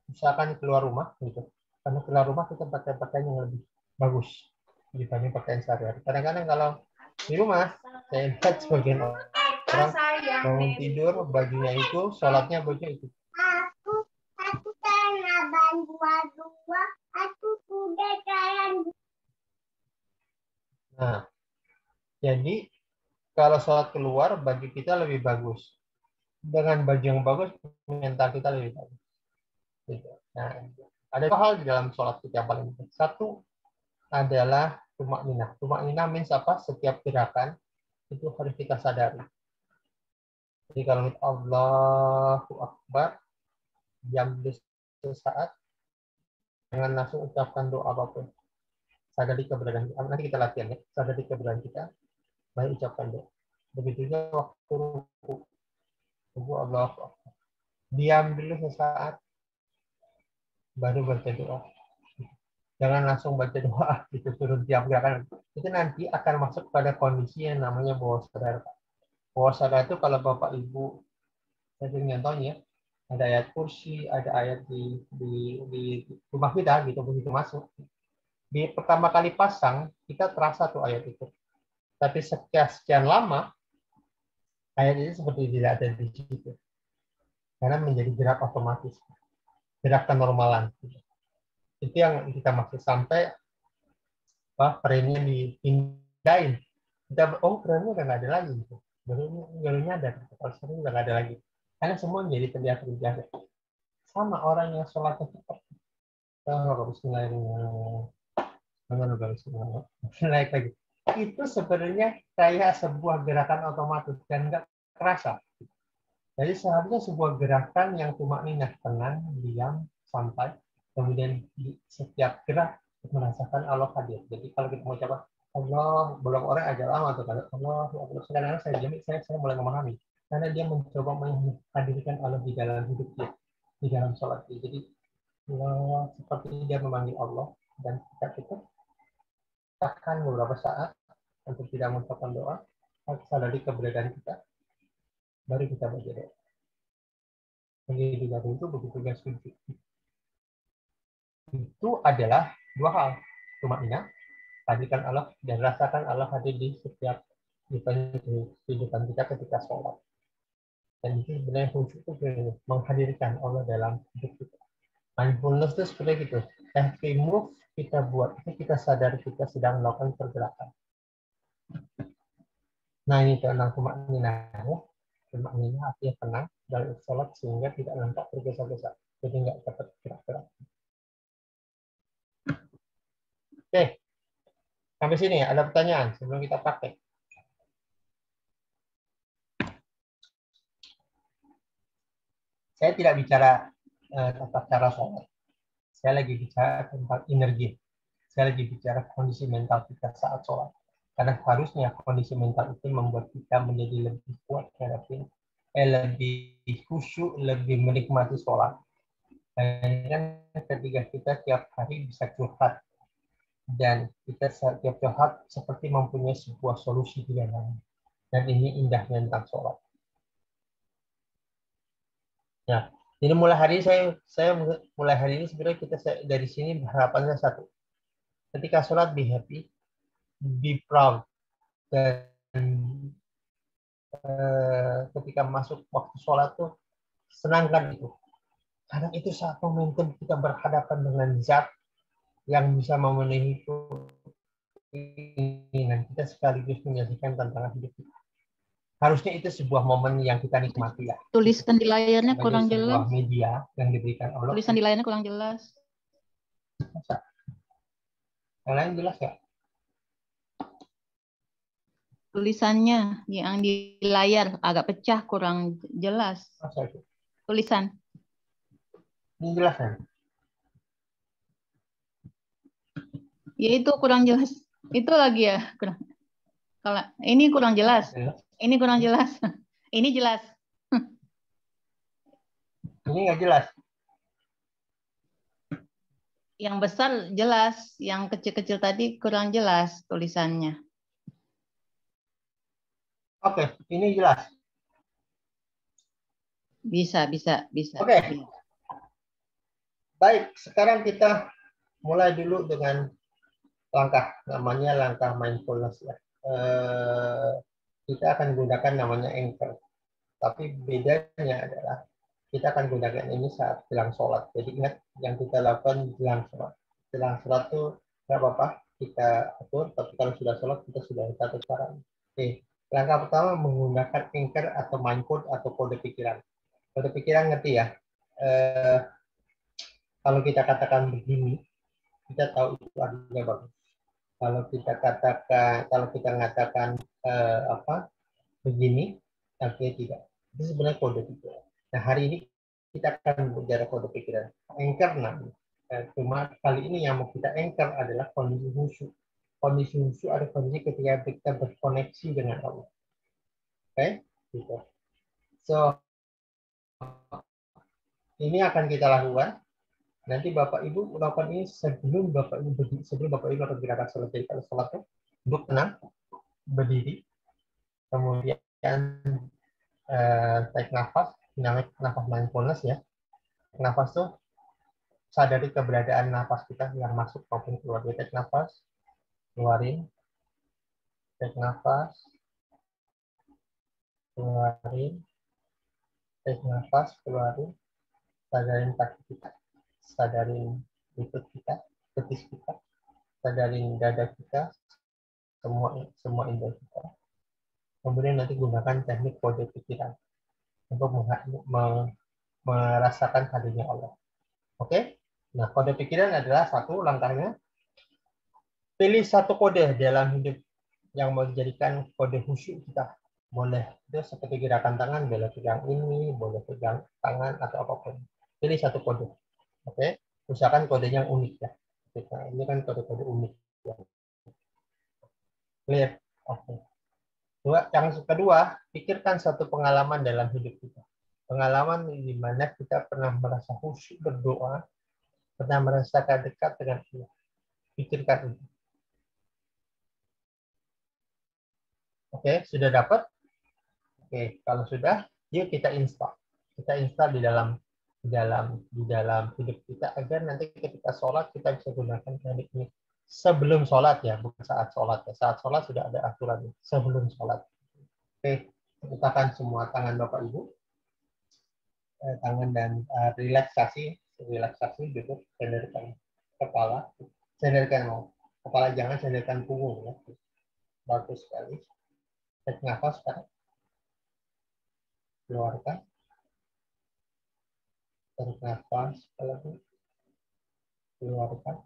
Misalkan keluar rumah gitu, karena keluar rumah kita pakai pakaian yang lebih bagus dibanding pakaian sehari-hari. Kadang-kadang kalau di rumah saya lihat sebagian orang bangun tidur bajunya itu, sholatnya bajunya itu. Aku karena dua, aku sudah jalan. Nah, jadi kalau sholat keluar baju kita lebih bagus. Dengan baju yang bagus mental kita lebih bagus. Nah, ada dua hal di dalam sholat kita yang paling penting. Satu adalah tumakninah. Tumakninah means apa? Setiap gerakan itu harus kita sadari. Jadi kalau kita Allahu Akbar, diam dulu sesaat, jangan langsung ucapkan doa apapun. Sadari keberadaan kita. Nanti kita latihan ya. Sadari keberadaan kita, baru ucapkan doa. Begitu juga waktu ruku. Allahu Akbar. Diam dulu sesaat, baru baca doa. Jangan langsung baca doa, itu turun tiap gerakan. Itu nanti akan masuk pada kondisi yang namanya bawah sadar. Bawah sadar itu kalau Bapak Ibu, saya sering contohnya, ada ayat kursi, ada ayat di rumah kita, gitu, begitu masuk. Di pertama kali pasang, kita terasa tuh ayat itu. Tapi sekian lama, ayat itu seperti tidak ada di situ. Karena menjadi gerak otomatis. Gerak kenormalan. Itu yang kita maksud sampai frame-nya dipindahin. Kita, frame-nya udah nggak ada lagi. Baru nyadar. Kalau sering udah nggak ada lagi. Karena semua jadi terbiasa. Sama orang yang sholatnya cepat. Naik lagi. Itu sebenarnya kayak sebuah gerakan otomatis dan nggak kerasa. Jadi seharusnya sebuah gerakan yang cuma tenang, diam, santai, kemudian di setiap gerak merasakan Allah hadir. Jadi kalau kita mau coba Allah, belum orang agak lama tuh kalau Allah, sekarang saya mulai memahami karena dia mencoba menghadirkan Allah di dalam hidup dia, di dalam sholat dia. Jadi seperti dia memanggil Allah dan kita akan beberapa saat untuk tidak mengucapkan doa, sadari keberadaan kita, baru kita baca doa. Menjadi itu begitu guys, itu adalah dua hal. Cuma ingat, hadirkan Allah dan rasakan Allah hadir di setiap kehidupan kita ketika sholat. Dan itu sebenarnya fungsi itu menghadirkan Allah dalam hidup kita. Mindfulness itu seperti itu. Every move kita buat, kita sadar kita sedang melakukan pergerakan. Nah ini tentang tumakninah ya. Tumakninah artinya tenang dalam sholat sehingga tidak nampak tergesa-gesa. Jadi nggak cepat gerak-gerak. Oke, sampai sini ya. Ada pertanyaan sebelum kita praktek? Saya tidak bicara tata cara sholat. Saya lagi bicara tentang energi. Saya lagi bicara kondisi mental kita saat sholat. Karena harusnya kondisi mental itu membuat kita menjadi lebih kuat, lebih khusyuk, lebih menikmati sholat. Dan ketika kita tiap hari bisa curhat dan kita setiap curhat seperti mempunyai sebuah solusi di dalamnya. Dan ini indahnya tentang sholat. Nah, jadi mulai hari ini saya mulai hari ini sebenarnya kita dari sini harapannya satu. Ketika sholat be happy, be proud, dan ketika masuk waktu sholat tuh senangkan itu. Karena itu saat momentum kita berhadapan dengan zat yang bisa memenuhi keinginan kita sekaligus menyaksikan tantangan hidup kita. Harusnya itu sebuah momen yang kita nikmati ya. Tulisan di layarnya kurang jelas. Sebuah media yang diberikan Allah. Tulisan di layarnya kurang jelas. Masa? Yang lain jelas ya? Tulisannya yang di layar agak pecah, kurang jelas. Masa itu? Tulisan. Ini jelas kan? Ya itu kurang jelas. Itu lagi ya. Kalau ini kurang jelas. Ini kurang jelas. Ini jelas. Ini nggak jelas. Yang besar jelas, yang kecil-kecil tadi kurang jelas tulisannya. Oke, ini jelas. Bisa. Oke. Baik, sekarang kita mulai dulu dengan langkah, namanya langkah mindfulness ya. Kita akan gunakan namanya anchor. Tapi bedanya adalah kita akan gunakan ini saat jelang sholat. Jadi ingat yang kita lakukan jelang sholat. Jelang sholat itu nggak apa-apa kita atur, tapi kalau sudah sholat kita sudah satu cara. Oke. Langkah pertama menggunakan anchor atau mindful atau kode pikiran. Kode pikiran ngerti ya? Kalau kita katakan begini, kita tahu itu artinya bagus. Kalau kita mengatakan begini, artinya tidak. Itu sebenarnya kode pikiran. Nah, hari ini kita akan bicara kode pikiran. Anchor namanya. Cuma kali ini yang mau kita anchor adalah kondisi khusyuk. Kondisi khusyuk ada kondisi ketika kita berkoneksi dengan Allah. Oke? Gitu. So, ini akan kita lakukan. Nanti Bapak Ibu lakukan ini sebelum Bapak Ibu lakukan gerakan sholat. Jadi kalau sholatnya duduk tenang, berdiri, kemudian tarik nafas, namanya nafas mindfulness ya. Nafas tuh sadari keberadaan nafas kita yang masuk maupun keluar. Tarik nafas, keluarin, tarik nafas, keluarin, tarik nafas, keluarin, sadarin kaki kita, sadarin lutut kita, betis kita, sadarin dada kita, semua indera kita. Kemudian nanti gunakan teknik kode pikiran untuk merasakan hadirnya Allah. Oke? Nah, kode pikiran adalah satu langkahnya. Pilih satu kode dalam hidup yang mau dijadikan kode khusyuk kita. Boleh itu seperti gerakan tangan, boleh pegang ini, boleh pegang tangan atau apapun. Pilih satu kode. Oke? Usahakan kodenya yang unik ya. Ini kan kode-kode unik. Ya. Clear? Oke. Yang kedua, pikirkan satu pengalaman dalam hidup kita. Pengalaman di mana kita pernah merasa khusyuk berdoa, pernah merasakan dekat dengan Allah. Pikirkan itu. Oke, sudah dapat? Oke, kalau sudah, yuk kita install. Kita install di dalam hidup kita agar nanti ketika sholat kita bisa gunakan teknik ini. Sebelum sholat ya, bukan saat sholat ya. Saat sholat sudah ada aturan sebelum sholat. Oke, letakkan semua tangan Bapak Ibu, tangan dan relaksasi duduk, sandarkan kepala, sandarkan kepala, jangan sandarkan punggung ya. Bagus sekali. Tarik nafas sekarang. Keluarkan. Tarik nafas lagi. Keluarkan.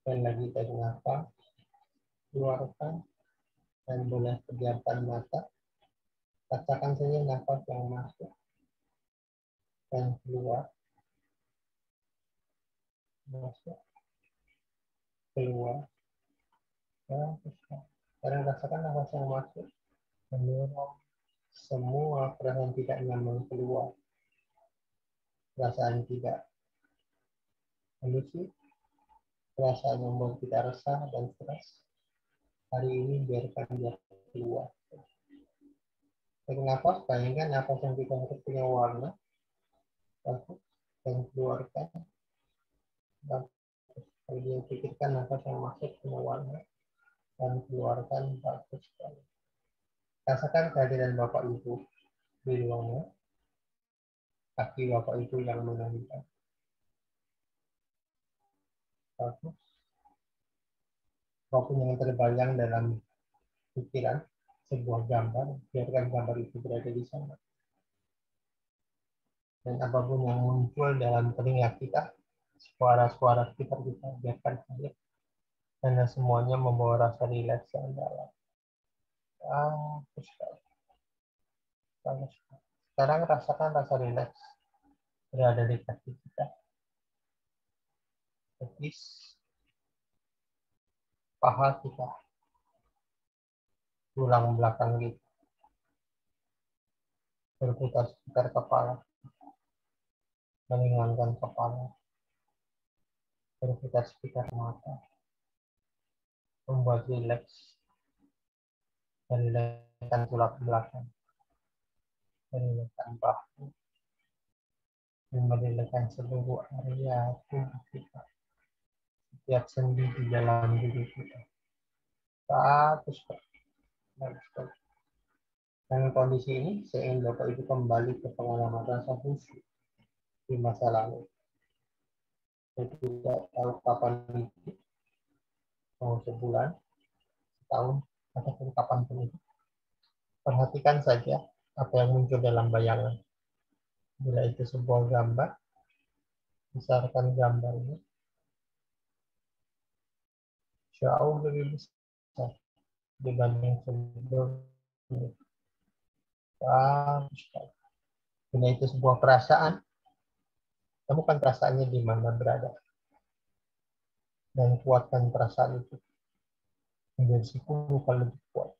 Dan lagi tarik nafas. Keluarkan. Dan boleh pejamkan mata. Rasakan saja nafas yang masuk dan keluar. Masuk. Keluar. Dan sekarang rasakan nafas yang masuk. Mendorong semua perasaan tidak nyaman keluar. Perasaan tidak menuju. Perasaan yang membuat kita resah dan stres. Hari ini biarkan dia keluar. Tarik nafas, bayangkan nafas yang kita harus punya warna. Masuk dan keluarkan. Kemudian pikirkan nafas yang masuk punya warna. Dan keluarkan, bagus sekali. Rasakan kehadiran Bapak Ibu di ruangnya. Kaki Bapak Ibu yang menangis. Bagus. Apapun yang terbayang dalam pikiran, sebuah gambar, biarkan gambar itu berada di sana. Dan apapun yang muncul dalam telinga kita, suara-suara sekitar kita, biarkan saja. Karena semuanya membawa rasa rileks yang dalam. Sekarang rasakan rasa rileks berada di kaki kita. Betis, paha kita, tulang belakang kita, berputar sekitar kepala, meringankan kepala, berputar sekitar mata, membuat rileks, merilekskan tulang belakang, merilekskan bahu, dan merilekskan seluruh area tubuh kita, setiap sendi di dalam diri kita. Bagus. Dengan kondisi ini, saya ingin Bapak Ibu kembali ke pengalaman rasa khusyuk di masa lalu. Saya tidak tahu kapan itu, mau sebulan, setahun, ataupun kapan pun itu. Perhatikan saja apa yang muncul dalam bayangan. Bila itu sebuah gambar, besarkan gambarnya. Jauh lebih besar dibanding sebelumnya. Bagus sekali. Karena itu sebuah perasaan. Temukan perasaannya di mana berada. Dan kuatkan perasaan itu. Menjadi 10 kali lebih kuat.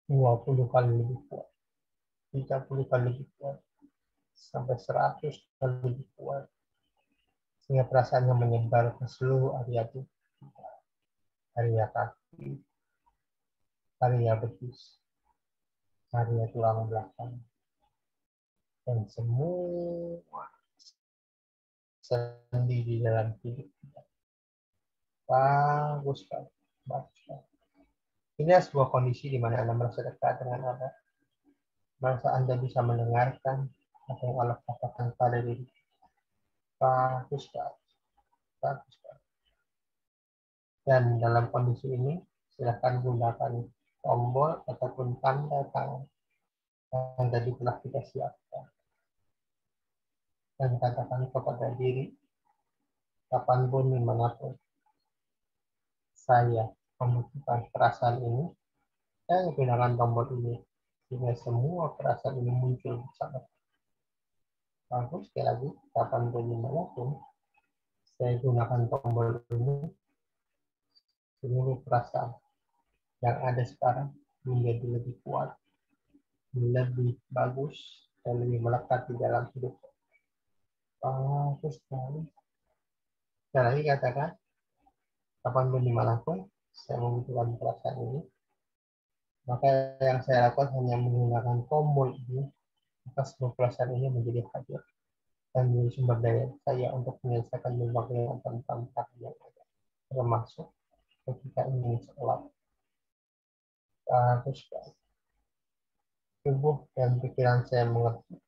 20 kali lebih kuat. 30 kali lebih kuat. Sampai 100 kali lebih kuat. Sehingga perasaannya menyebar ke seluruh area tubuh. Area kaki. Area betis. Area tulang belakang. Dan semua sendi di dalam hidup kita. Bagus sekali. Bagus sekali. Ini sebuah kondisi di mana Anda merasa dekat dengan Allah. Merasa Anda bisa mendengarkan apa yang Allah katakan pada diri. Bagus sekali. Bagus sekali. Dan dalam kondisi ini, silakan gunakan tombol ataupun tanda tangan yang tadi telah kita siapkan. Dan katakan kepada diri, kapanpun, dimanapun, saya membutuhkan perasaan ini, saya gunakan tombol ini, sehingga semua perasaan ini muncul bersama. Bagus, sekali lagi, kapanpun, dimanapun, saya gunakan tombol ini, seluruh perasaan yang ada sekarang menjadi lebih kuat, lebih bagus, dan lebih melekat di dalam hidup. Bagus sekali. Sekali lagi katakan, kapanpun dimanapun, saya membutuhkan perasaan ini, maka yang saya lakukan hanya menggunakan tombol ini, maka semua perasaan ini menjadi hadir dan menjadi sumber daya saya untuk menyelesaikan berbagai macam tantangan yang ada, termasuk ketika ingin sholat. Bagus sekali. Tubuh dan pikiran saya mengerti.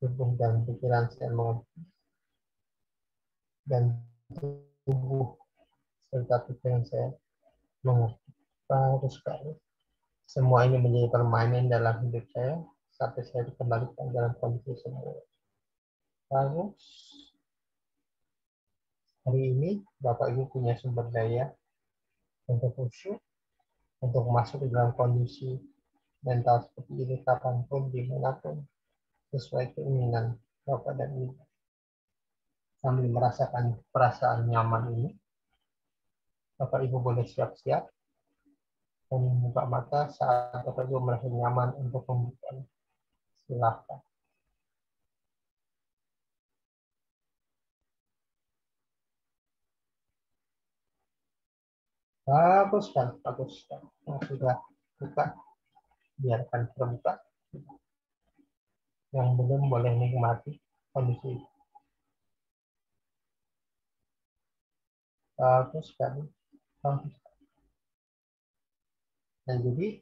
Tubuh dan pikiran saya mengerti. Dan tubuh serta pikiran saya mengerti. Bagus sekali. Semua ini menjadi permainan dalam hidup saya sampai saya dikembalikan dalam kondisi semula. Bagus. Hari ini Bapak Ibu punya sumber daya untuk khusyuk, untuk masuk ke dalam kondisi mental seperti ini kapanpun, dimanapun, sesuai keinginan Bapak dan Ibu. Sambil merasakan perasaan nyaman ini, Bapak Ibu boleh siap-siap dan membuka mata saat Bapak Ibu merasa nyaman untuk membuka. Silakan. Bagus kan, bagus kan. Yang sudah buka, biarkan terbuka. Yang belum boleh nikmati kondisi itu. Bagus kan, bagus. Dan jadi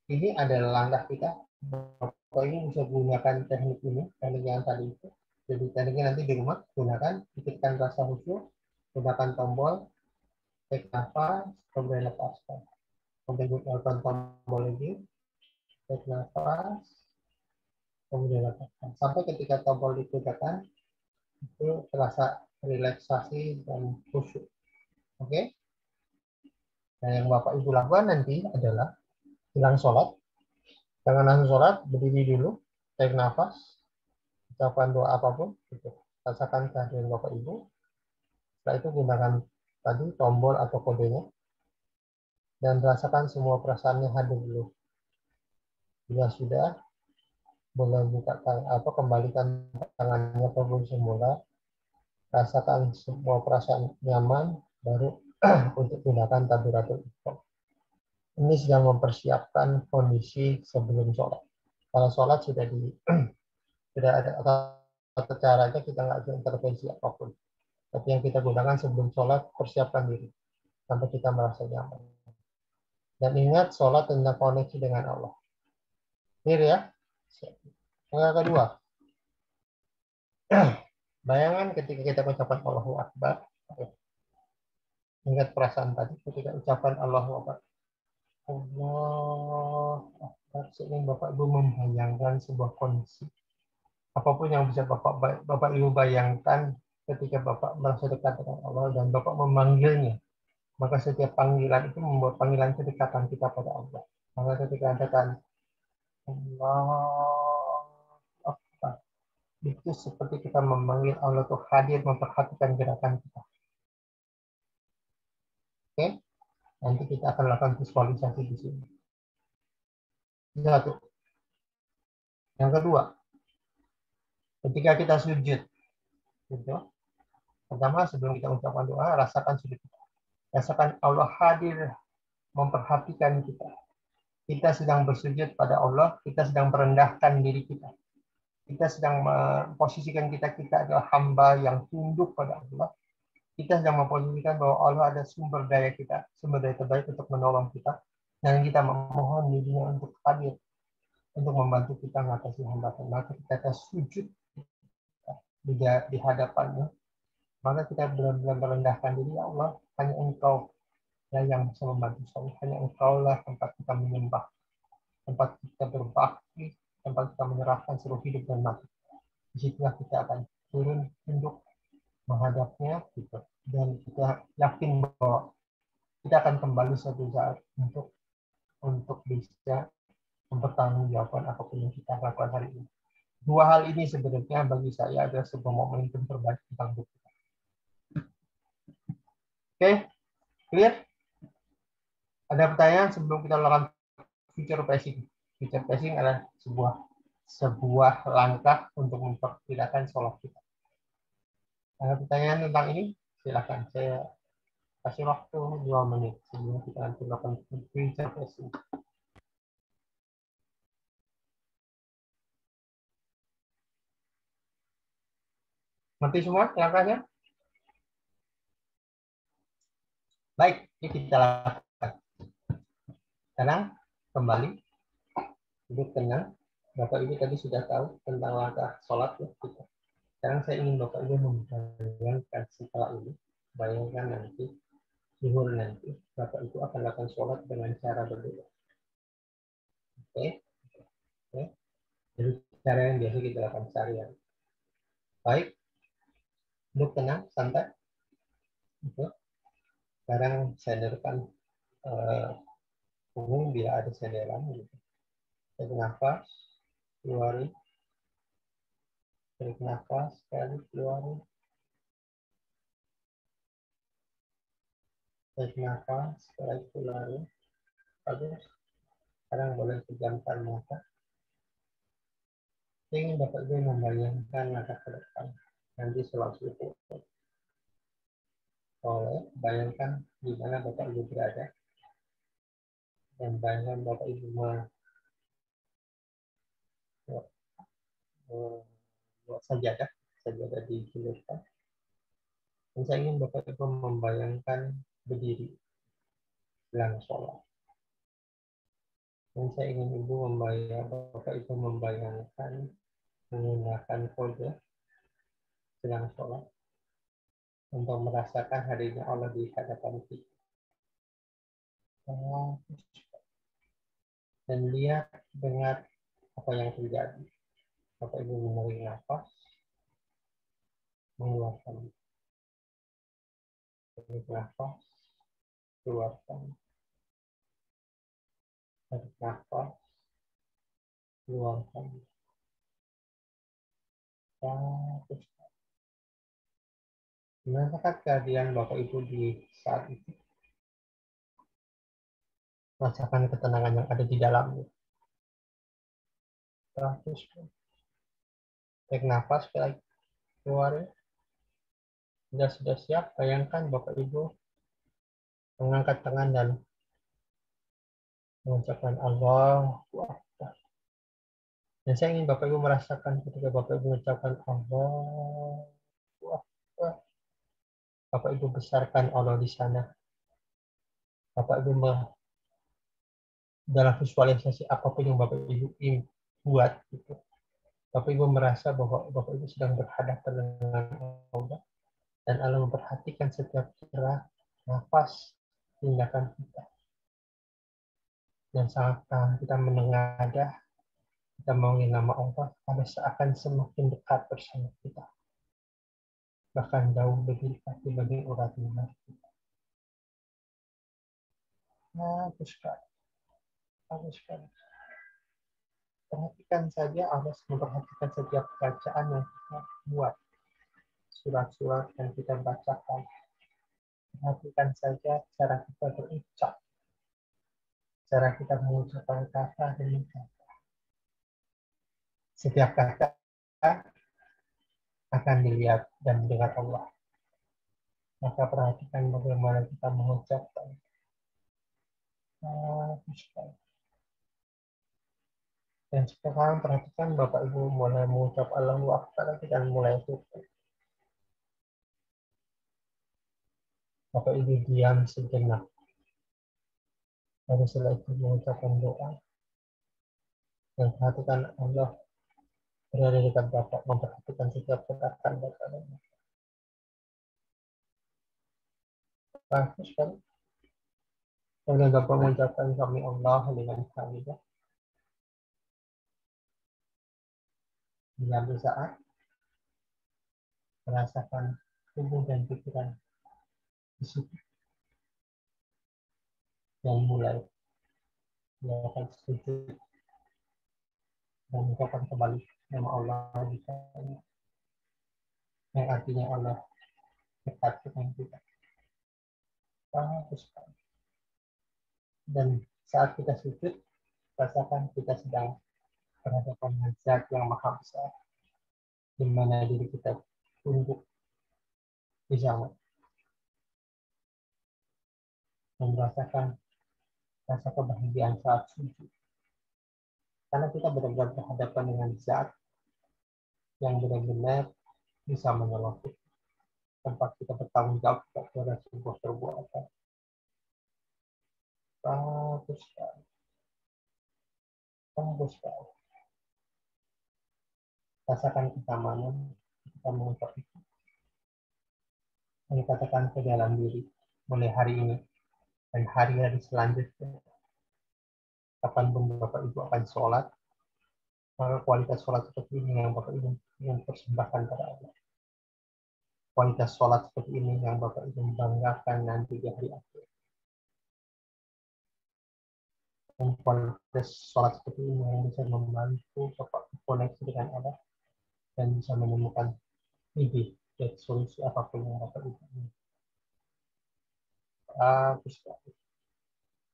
ini adalah langkah kita. Bapak ini bisa gunakan teknik ini, teknik yang tadi itu. Jadi tekniknya nanti di rumah gunakan, pikirkan rasa khusyuk, gunakan tombol, tarik nafas, kemudian lepaskan. Kemudian gunakan tombol lagi, tarik nafas, kemudian lepaskan. Sampai ketika tombol digunakan, itu terasa relaksasi dan khusyuk. Oke? Nah, yang Bapak Ibu lakukan nanti adalah hilang sholat. Jangan langsung sholat, berdiri dulu, tarik nafas, ucapkan doa apapun, gitu. Rasakan kehadiran Bapak Ibu. Setelah itu gunakan tadi tombol atau kodenya, dan rasakan semua perasaannya hadir dulu. Bila sudah, boleh buka kembalikan tangannya ke posisi semula, rasakan semua perasaan nyaman, baru untuk gunakan tabiratul ikhram. Ini sedang mempersiapkan kondisi sebelum sholat. Kalau sholat sudah ada tata caranya, kita nggak ada intervensi apapun. Tapi yang kita gunakan sebelum sholat, persiapkan diri sampai kita merasa nyaman. Dan ingat, sholat tentang koneksi dengan Allah. Clear ya? Yang kedua, bayangan ketika kita mengucapkan Allahu Akbar. Ingat perasaan tadi ketika ucapan Allahu Akbar. Allah Akbar, sehingga Bapak Ibu membayangkan sebuah kondisi. Apapun yang bisa Bapak Ibu bayangkan ketika Bapak merasa dekat dengan Allah dan Bapak memanggilnya. Maka setiap panggilan itu membuat panggilan kedekatan kita pada Allah. Maka ketika katakan Allah Akbar, itu seperti kita memanggil Allah untuk hadir memperhatikan gerakan kita. Oke? Nanti kita akan lakukan visualisasi di sini. Satu. Yang kedua, ketika kita sujud, gitu. Pertama, sebelum kita ucapkan doa, rasakan sujud kita. Rasakan Allah hadir memperhatikan kita. Kita sedang bersujud pada Allah, kita sedang merendahkan diri kita. Kita sedang memposisikan kita adalah hamba yang tunduk pada Allah. Kita sedang memposisikan bahwa Allah ada sumber daya kita, sumber daya terbaik untuk menolong kita. Dan kita memohon dirinya untuk hadir, untuk membantu kita mengatasi hambatan. Maka kita sujud di hadapannya. Maka kita benar-benar merendahkan diri, ya Allah, hanya Engkau yang bisa membantu saya. Hanya Engkau lah tempat kita menyembah, tempat kita berbakti, tempat kita menyerahkan seluruh hidup dan mati. Disitulah kita akan turun tunduk menghadapnya, gitu. Dan kita yakin bahwa kita akan kembali suatu saat untuk bisa mempertanggungjawabkan apapun yang kita lakukan hari ini. Dua hal ini sebenarnya bagi saya adalah sebuah momentum terbaik tentang hidup kita. Oke, clear? Ada pertanyaan sebelum kita lakukan future pacing? Future pacing adalah sebuah langkah untuk memperkirakan sholat kita. Ada pertanyaan tentang ini? Silakan. Saya kasih waktu 2 menit sebelum kita nanti lakukan future pacing. Nanti semua langkahnya? Baik, ini kita lakukan. Sekarang kembali, duduk tenang. Bapak Ibu tadi sudah tahu tentang langkah sholat ya kita. Sekarang saya ingin Bapak Ibu membayangkan setelah ini, bayangkan nanti, zuhur nanti, Bapak Ibu akan lakukan sholat dengan cara berbeda. Oke? Oke? Jadi cara yang biasa kita lakukan seharian. Baik, duduk tenang, santai. Oke. Sekarang senderkan punggung bila ada senderan. Gitu. Tarik nafas, keluarin. Tarik nafas, sekali keluarin. Tarik nafas, sekali keluarin. Bagus. Sekarang boleh pejamkan mata. Saya ingin Bapak Ibu membayangkan langkah ke depan. Nanti selalu itu. Boleh bayangkan di mana Bapak Ibu berada. Dan bayangkan Bapak Ibu buat sajadah dijulurkan. Dan saya ingin Bapak Ibu membayangkan berdiri dalam sholat. Dan saya ingin Bapak Ibu membayangkan menggunakan kode sedang sholat untuk merasakan hadirnya Allah di hadapan kita. Dan lihat, dengar apa yang terjadi. Bapak Ibu menarik nafas, mengeluarkan. Tarik nafas, keluarkan. Tarik nafas, keluarkan. Terus merasakan kehadiran Bapak Ibu di saat itu. Rasakan ketenangan yang ada di dalamnya. Terus tarik nafas, keluar. Sudah siap, bayangkan Bapak Ibu mengangkat tangan dan mengucapkan Allahu Akbar. Dan saya ingin Bapak Ibu merasakan ketika Bapak Ibu mengucapkan Allahu Akbar. Bapak Ibu besarkan Allah di sana. Bapak Ibu dalam visualisasi apapun yang Bapak Ibu buat, gitu. Bapak Ibu merasa bahwa Bapak Ibu sedang berhadapan dengan Allah. Dan Allah memperhatikan setiap gerak, nafas, tindakan kita. Dan saat kita menengadah, kita memanggil nama Allah, Allah seakan semakin dekat bersama kita. Bahkan jauh lebih dekat dibanding urat nafas kita. Terus Bagus sekali. Perhatikan saja, Allah memperhatikan setiap bacaan yang kita buat. Surat-surat yang kita bacakan. Perhatikan saja cara kita berucap. Cara kita mengucapkan kata demi kata. Setiap kata akan dilihat dan mendengar Allah. Maka perhatikan bagaimana kita mengucapkan. Dan sekarang perhatikan Bapak Ibu mulai mengucap Allahu Akbar dan mulai tutup. Bapak Ibu diam sejenak. Lalu setelah itu mengucapkan doa. Dan perhatikan Allah berada di dekat Bapak, memperhatikan setiap perkataan Bapak. Bagus kan? Kemudian Bapak mengucapkan kami Allah dengan hamidah. Dalam saat merasakan tubuh dan pikiran di situ dan mulai melakukan sujud dan mengucapkan kembali nama Allah yang artinya Allah dekat dengan kita. Bagus sekali. Dan saat kita sujud, rasakan kita sedang berhadapan dengan Zat yang Maha Besar, di mana diri kita tunduk di sana dan merasakan rasa kebahagiaan saat sujud. Karena kita benar-benar berhadapan dengan Zat yang benar-benar bisa menolong kita, tempat kita bertanggung jawab pada sebuah perbuatan. Bagus sekali. Bagus sekali. Rasakan kenyamanan kita mengucap itu. Yang katakan ke dalam diri mulai hari ini dan hari-hari selanjutnya. Kapanpun Bapak Ibu akan sholat, maka kualitas sholat seperti ini yang Bapak Ibu ingin persembahkan kepada Allah. Kualitas sholat seperti ini yang Bapak Ibu banggakan nanti di hari akhir. Dan kualitas sholat seperti ini yang bisa membantu Bapak koneksi dengan Allah dan bisa menemukan ide dan solusi apapun yang Bapak Ibu ingin. Bagus sekali.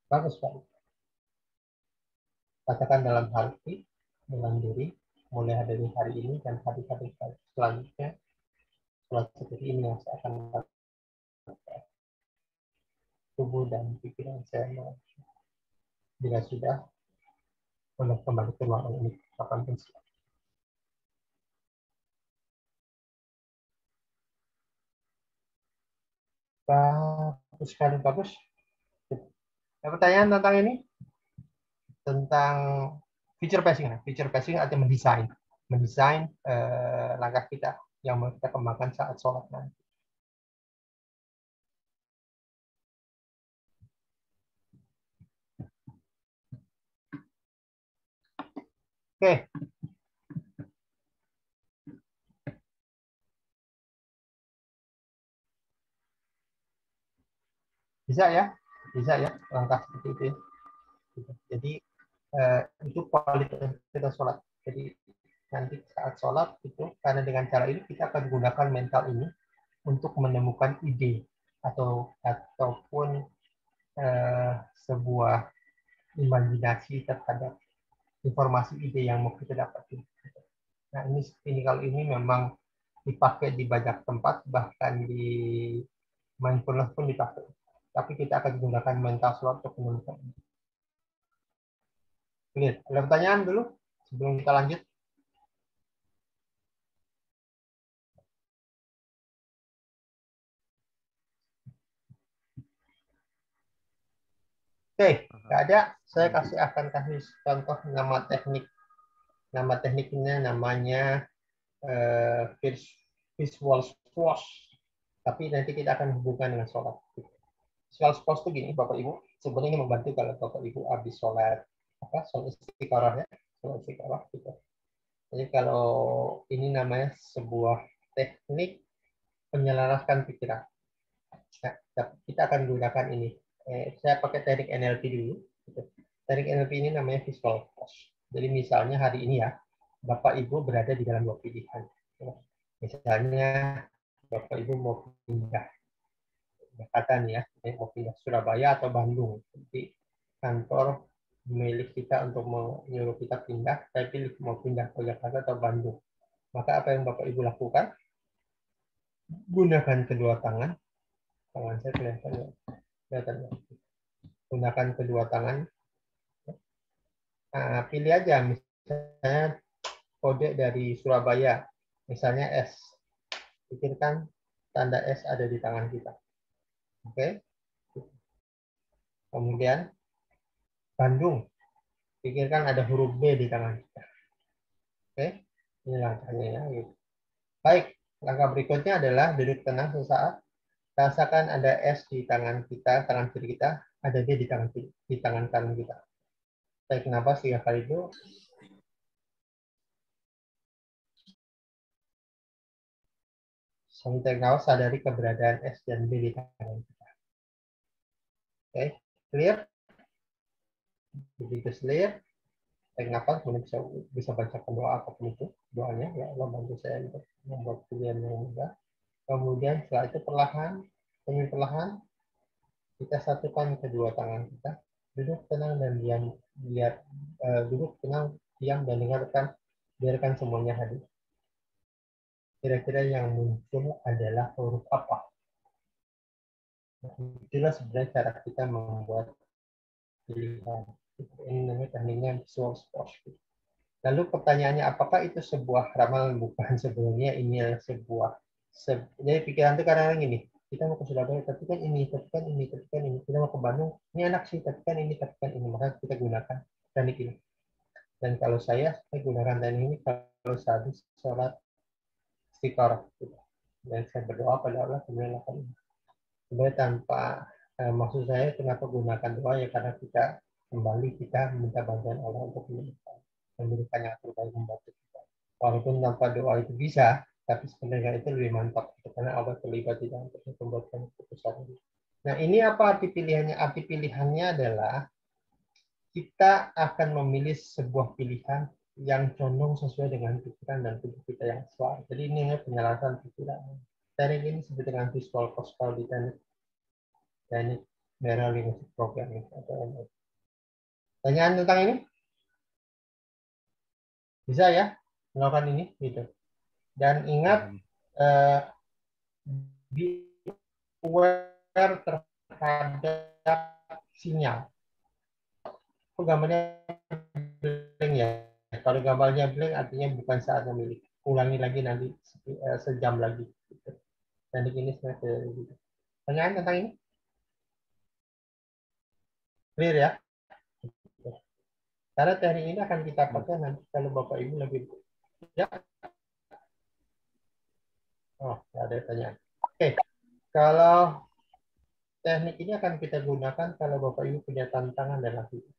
Bagus sekali. Katakan dalam hati, dalam diri, mulai dari hari ini dan hari-hari selanjutnya, sholat seperti ini yang saya akan lakukan. Tubuh dan pikiran saya mau. Bila sudah, boleh kembali ke ruangan ini kapanpun siap. Bagus sekali, bagus. Ada pertanyaan tentang ini? Tentang feature passing. Feature passing artinya mendesain langkah kita yang mau kita kembangkan saat sholat nanti. Oke. Bisa ya langkah seperti itu ya. Jadi itu kualitas kita sholat. Jadi nanti saat sholat itu karena dengan cara ini kita akan gunakan mental ini untuk menemukan ide ataupun sebuah imajinasi terhadap informasi ide yang mau kita dapatin. Nah ini kalau ini memang dipakai di banyak tempat, bahkan di mindfulness pun dipakai. Tapi kita akan gunakan mental sholat untuk menemukan ide. Lihat, ada pertanyaan dulu sebelum kita lanjut? Oke, nggak ada. Saya akan kasih contoh nama teknik. Nama tekniknya namanya visual squash. Tapi nanti kita akan hubungkan dengan sholat. Visual squash itu gini, Bapak Ibu. Sebenarnya ini membantu kalau Bapak Ibu habis sholat sholat istiqoroh ya, sholat istiqoroh gitu. Jadi kalau ini namanya sebuah teknik menyelaraskan pikiran. Nah, kita akan gunakan ini. Saya pakai teknik NLP dulu. Gitu. Teknik NLP ini namanya visual post. Jadi misalnya hari ini ya, Bapak Ibu berada di dalam dua pilihan. Misalnya Bapak Ibu mau pindah Jakarta nih ya, mau pindah Surabaya atau Bandung. Jadi kantor milik kita untuk menyuruh kita pindah, saya pilih mau pindah ke Jakarta atau Bandung. Maka apa yang Bapak Ibu lakukan? Gunakan kedua tangan. Tangan saya kelihatan ya. Kelihatan ya. Gunakan kedua tangan. Nah, pilih aja misalnya kode dari Surabaya, misalnya S. Pikirkan tanda S ada di tangan kita. Oke. Kemudian Bandung. Pikirkan ada huruf B di tangan kita. Oke. Ini langkahnya ya. Gitu. Baik, langkah berikutnya adalah duduk tenang sesaat. Rasakan ada S di tangan kita, tangan kiri kita, ada D di tangan kanan kita. Tarik nafas 3 kali dulu. Sambil tarik nafas, sadari keberadaan S dan B di tangan kita. Oke, clear? Begitu clear, tarik nafas, kemudian bisa bacakan doa apapun itu. Doanya, ya Allah bantu saya untuk membuat pilihan yang mudah. Kemudian setelah itu perlahan, kita satukan kedua tangan kita. Duduk tenang dan diam, duduk tenang, diam dan biarkan semuanya hadir. Kira-kira yang muncul adalah huruf apa? Nah, itulah sebenarnya cara kita membuat pilihan. Ini namanya tekniknya visual post. Lalu pertanyaannya, apakah itu sebuah ramalan? Bukan, sebenarnya ini sebuah. Jadi pikiran itu kadang-kadang gini, kita mau ke Surabaya, tapi kan ini, tapi kan ini, tapi kan ini. Kita mau ke Bandung, ini enak sih, tapi kan ini, tapi kan ini. Maka kita gunakan teknik ini. Dan kalau saya gunakan teknik ini kalau habis sholat istiqoroh. Dan saya berdoa pada Allah kemudian lakukan ini. Sebenarnya tanpa maksud saya kenapa gunakan doa ya karena kita kembali kita minta bantuan Allah untuk memberikan yang terbaik membantu kita. Walaupun tanpa doa itu bisa, tapi sebenarnya itu lebih mantap karena Allah terlibat di dalam membuatkan keputusan ini. Nah, ini apa arti pilihannya? Arti pilihannya adalah kita akan memilih sebuah pilihan yang condong sesuai dengan pikiran dan tubuh kita yang sesuai. Jadi ini penyelarasan pikiran. Teknik ini disebut dengan visual postal di teknik Neural Linguistic Programming atau NLP. Pertanyaan tentang ini? Bisa ya melakukan ini gitu. Dan ingat be aware terhadap sinyal. Itu gambarnya blank ya. Kalau gambarnya blank artinya bukan saat memilih. Ulangi lagi nanti sejam lagi. Gitu. Teknik ini sebenarnya gitu. Pertanyaan tentang ini? Clear ya? Karena teknik ini akan kita pakai nanti kalau Bapak Ibu lagi ya. Oh, ada pertanyaan. Oke. Kalau teknik ini akan kita gunakan kalau Bapak Ibu punya tantangan dalam hidup.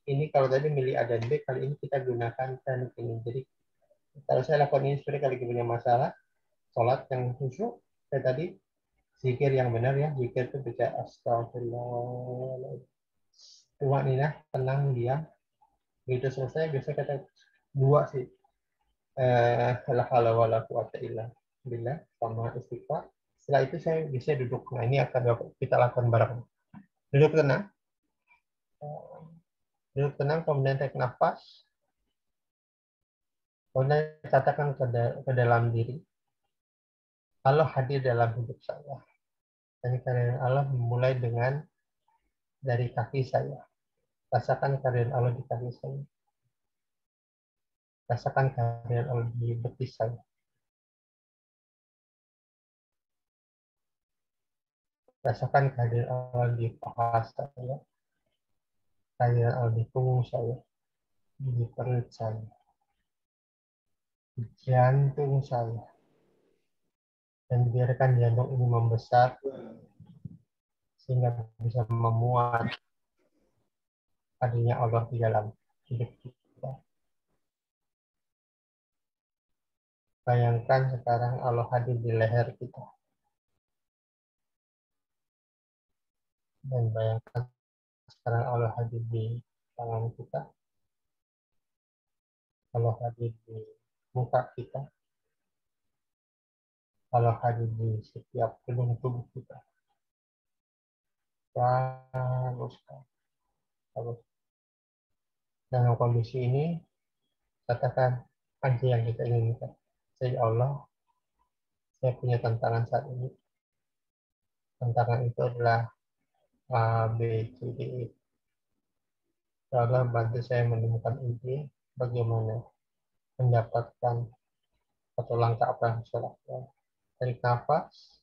Ini kalau tadi milih A dan B, kali ini kita gunakan teknik ini. Jadi kalau saya lakukan ini sebenarnya kalau punya masalah, sholat yang khusyuk, saya tadi zikir yang benar ya, zikir itu baca astagfirullah, tuhanina, tenang, diam. Begitu selesai, biasanya kata dua sih, la haula wala quwata illa billah, sama istighfar. Setelah itu saya bisa duduk. Nah ini akan kita lakukan bareng. Duduk tenang. Duduk tenang, kemudian tarik nafas. Kemudian katakan ke dalam diri. Allah hadir dalam hidup saya. Dan kehadiran Allah mulai dari kaki saya. Rasakan kehadiran Allah di kaki saya. Rasakan kehadiran Allah di betis saya. Rasakan kehadiran Allah di paha saya. Kehadiran Allah di punggung saya. Di perut saya. Di jantung saya. Dan biarkan jantung ini membesar sehingga bisa memuat hadirnya Allah di dalam hidup kita. Bayangkan sekarang Allah hadir di leher kita. Dan bayangkan Sekarang Allah hadir di tangan kita, Allah hadir di muka kita, Allah hadir di setiap gedung tubuh kita. Terus. Dalam kondisi ini, katakan aja yang kita inginkan. Saya Allah, saya punya tantangan saat ini. Tantangan itu adalah A, B, C, D, E. Ya Allah, bantu saya menemukan ide bagaimana mendapatkan satu langkah apa yang saya lakukan. Tarik nafas,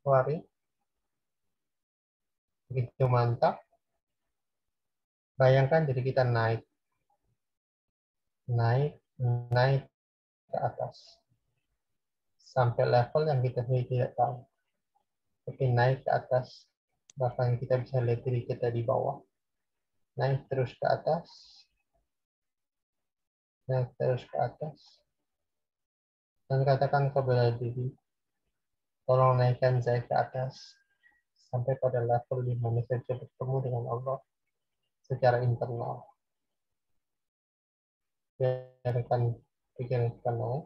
keluarin. Begitu mantap. Bayangkan diri kita naik ke atas. Sampai level yang kita tidak tahu. Tapi naik ke atas, bahkan kita bisa lihat diri kita di bawah. Naik terus ke atas. Naik terus ke atas. Dan katakan kepada diri, tolong naikkan saya ke atas. Sampai pada level di mana saya bisa bertemu dengan Allah secara internal. Biarkan pikiran kita naik.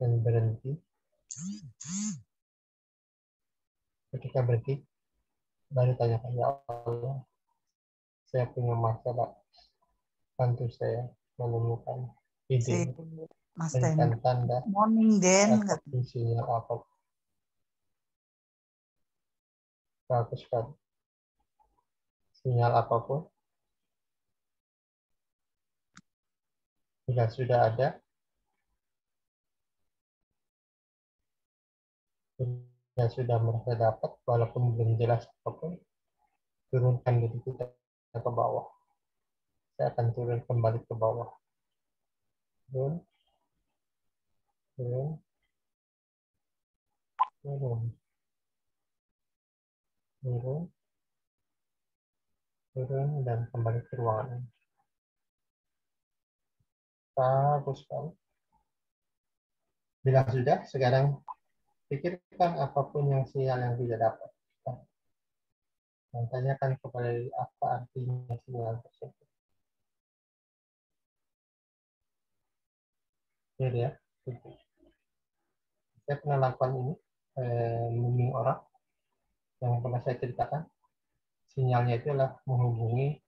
Dan berhenti. Ketika berhenti, baru tanyakan, ya Allah, saya punya masalah. Bantu saya menemukan ide, Mas berikan Den. tanda, Morning, Den. ataupun sinyal apapun. Bagus sekali. Sinyal apapun. Jika sudah ada, jika sudah merasa dapat, walaupun belum jelas apapun, turunkan diri kita ke bawah. Saya akan turun kembali ke bawah. Turun, turun, turun, turun, turun, dan kembali ke ruangan. Bagus sekali. Bila sudah, sekarang pikirkan apapun yang sinyal yang tidak dapat. Dan tanyakan kepada diri apa artinya sinyal tersebut. Ya. Saya pernah lakukan ini, membimbing orang yang pernah saya ceritakan. Sinyalnya itu adalah menghubungi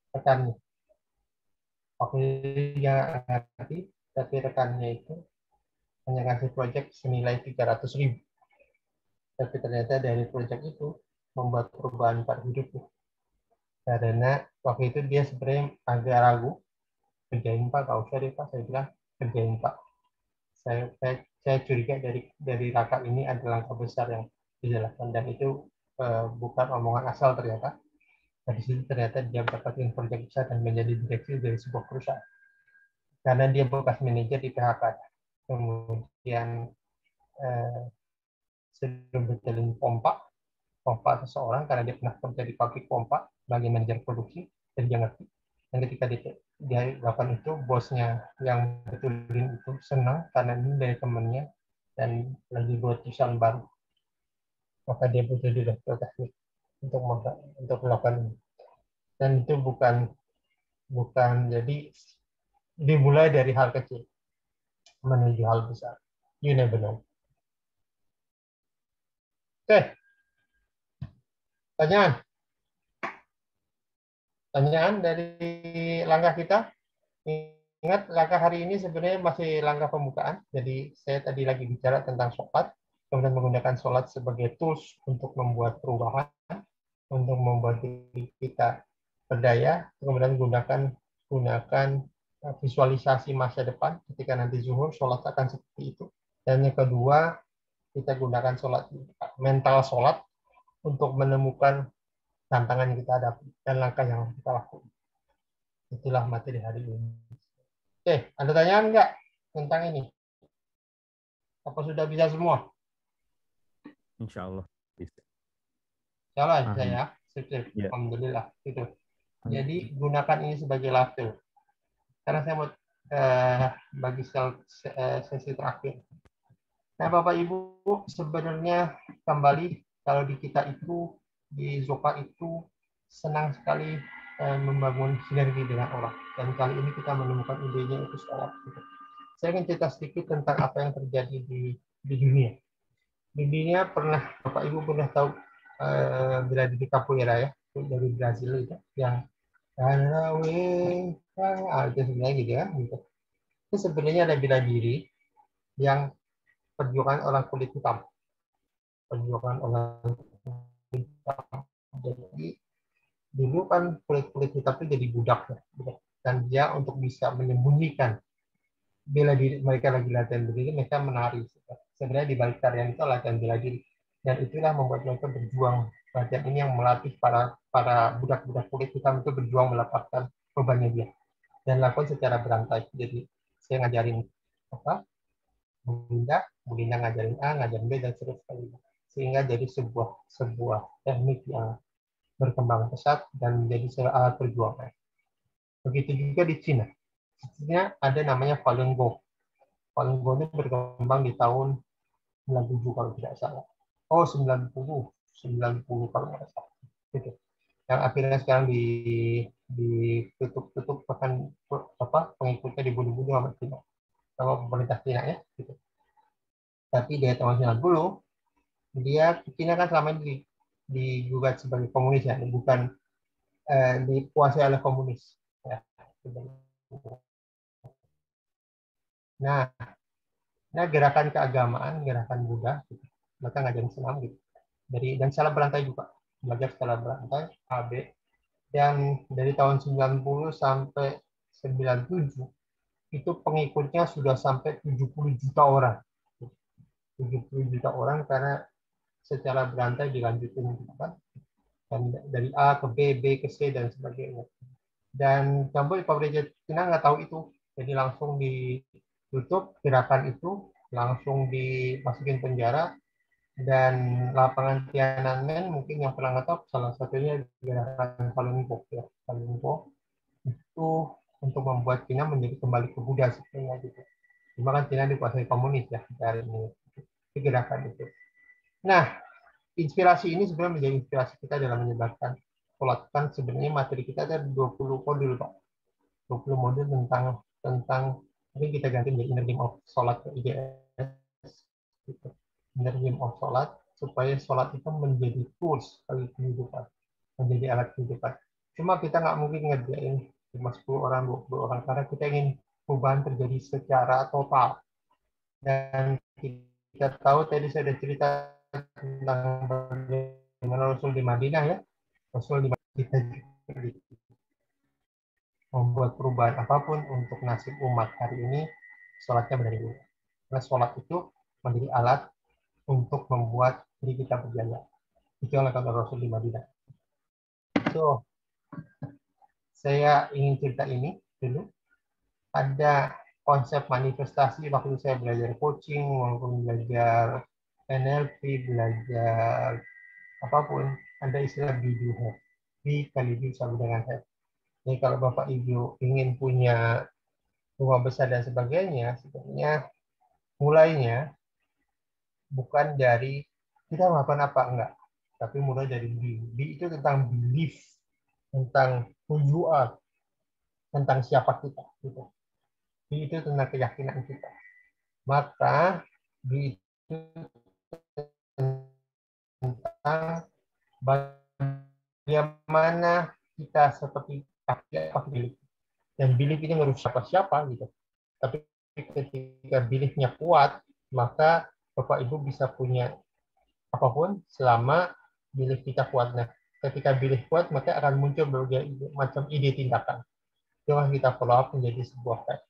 rekannya. Waktu dia ngerti, tapi rekannya itu hanya ngasih proyek senilai 300.000. Tapi ternyata dari proyek itu membuat perubahan pada hidupnya. Karena waktu itu dia sebenarnya agak ragu, kerjain Pak, gak usah deh Pak. Saya bilang, kerjain Pak. Saya curiga dari Raka ini ada langkah besar yang dijelaskan, dan itu bukan omongan asal ternyata. Dari situ ternyata dia mendapatkan proyek besar dan menjadi direksi dari sebuah perusahaan. Karena dia bekas manajer di PHK. Kemudian sudah betulin pompa seseorang karena dia pernah kerja di pabrik pompa sebagai manajer produksi, dan dia ngerti. Dan ketika dia lakukan itu, bosnya yang betulin itu senang karena ini dari temannya dan lagi buat perusahaan baru. Maka dia butuh direktur teknik untuk melakukan ini. Dan itu bukan jadi dimulai dari hal kecil menuju hal besar. You never know. Oke. Pertanyaan dari langkah kita. Ingat, langkah hari ini sebenarnya masih langkah pembukaan. Jadi saya tadi lagi bicara tentang sholat, kemudian menggunakan sholat sebagai tools untuk membuat perubahan, untuk membuat diri kita berdaya, kemudian gunakan visualisasi masa depan ketika nanti zuhur, sholat akan seperti itu. Dan yang kedua, kita gunakan sholat, mental sholat, untuk menemukan tantangan yang kita hadapi dan langkah yang kita lakukan. Itulah materi hari ini. Oke, ada pertanyaan nggak tentang ini? Apa sudah bisa semua? Insya Allah bisa. Insya Allah bisa ya. Sip. Ya. Alhamdulillah. Gitu. Jadi gunakan ini sebagai lafil. Karena saya mau bagi sesi terakhir. Nah, Bapak Ibu, sebenarnya kembali kalau di kita itu, di Zoka itu senang sekali membangun sinergi dengan orang. Dan kali ini kita menemukan idenya itu sholat. Gitu. Saya ingin cerita sedikit tentang apa yang terjadi di dunia. Di dunia pernah, Bapak Ibu pernah tahu bela diri capoeira ya, dari Brazil itu, yang itu sebenarnya gitu ya. Gitu. Itu sebenarnya ada bela diri yang perjuangan orang kulit hitam. Perjuangan orang kulit hitam. Jadi dulu kan kulit hitam itu jadi budak ya. Dan dia untuk bisa menyembunyikan bela diri mereka lagi latihan berdiri, mereka menari. Sebenarnya di balik tarian itu latihan bela diri. Dan itulah membuat mereka berjuang. Latihan ini yang melatih para budak-budak kulit hitam itu berjuang melepaskan bebannya dia. Dan lakukan secara berantai. Jadi saya ngajarin apa? Bu Linda ngajarin A, ngajarin B, dan seterusnya. Sehingga jadi sebuah teknik yang berkembang pesat dan menjadi alat perjuangan. Begitu juga di Cina. Di Cina ada namanya Falun Gong. Falun Gong itu berkembang di tahun 97 kalau tidak salah. Oh, 90 kalau tidak salah. Gitu. Yang akhirnya sekarang ditutup bahkan pengikutnya dibunuh-bunuh sama Cina. Sama pemerintah Cina ya. Gitu. Tapi di tahun 90 dia Cina kan selama ini digugat sebagai komunis ya, bukan dikuasai oleh komunis. Ya. Nah, gerakan keagamaan, gerakan Buddha, gitu. Mereka ngajarin senam gitu. Dan secara berantai juga, belajar secara berantai, AB. Dan dari tahun 90 sampai 97 itu pengikutnya sudah sampai 70 juta orang. 70 juta orang karena secara berantai dilanjutin gitu kan. Dan dari A ke B, B ke C dan sebagainya. Dan campur pemerintah Cina nggak tahu itu, jadi langsung ditutup gerakan itu, langsung dimasukin penjara. Dan lapangan Tiananmen mungkin yang pernah nggak tahu, salah satunya gerakan Falun Gong ya. Falun Gong itu untuk membuat Cina menjadi kembali ke Buddha sebenarnya gitu. Cuma kan Cina dikuasai komunis ya dari ini gerakan itu. Nah, inspirasi ini sebenarnya menjadi inspirasi kita dalam menyebarkan sholat. Kan sebenarnya materi kita ada 20 modul Pak. 20 modul tentang mungkin kita ganti menjadi inner game of sholat ke IDS gitu. Inner game of sholat supaya sholat itu menjadi tools bagi kehidupan, menjadi alat kehidupan. Cuma kita nggak mungkin ngerjain cuma 10 orang, 20 orang karena kita ingin perubahan terjadi secara total. Dan kita tahu tadi saya sudah cerita tentang bagaimana Rasul di Madinah ya. Rasul di Madinah kita membuat perubahan apapun untuk nasib umat hari ini, sholatnya benar dulu. Karena sholat itu menjadi alat untuk membuat diri kita berjaya. Itu yang dilakukan Rasul di Madinah. So, saya ingin cerita ini dulu. Ada konsep manifestasi waktu saya belajar coaching, maupun belajar NLP, belajar apapun, ada istilah be do have. Be kali do sama dengan have. Jadi kalau Bapak Ibu ingin punya rumah besar dan sebagainya, sebenarnya mulainya bukan dari kita melakukan apa, enggak. Tapi mulai dari be. Be itu tentang belief, tentang who you are, tentang siapa kita. Gitu. Be itu tentang keyakinan kita. Maka be itu tentang bagaimana kita seperti apa belief. Dan belief ini merusak siapa gitu. Tapi ketika beliefnya kuat, maka Bapak Ibu bisa punya apapun selama belief kita kuat. Nah, ketika belief kuat, maka akan muncul berbagai macam ide tindakan. Jangan kita follow up menjadi sebuah fact.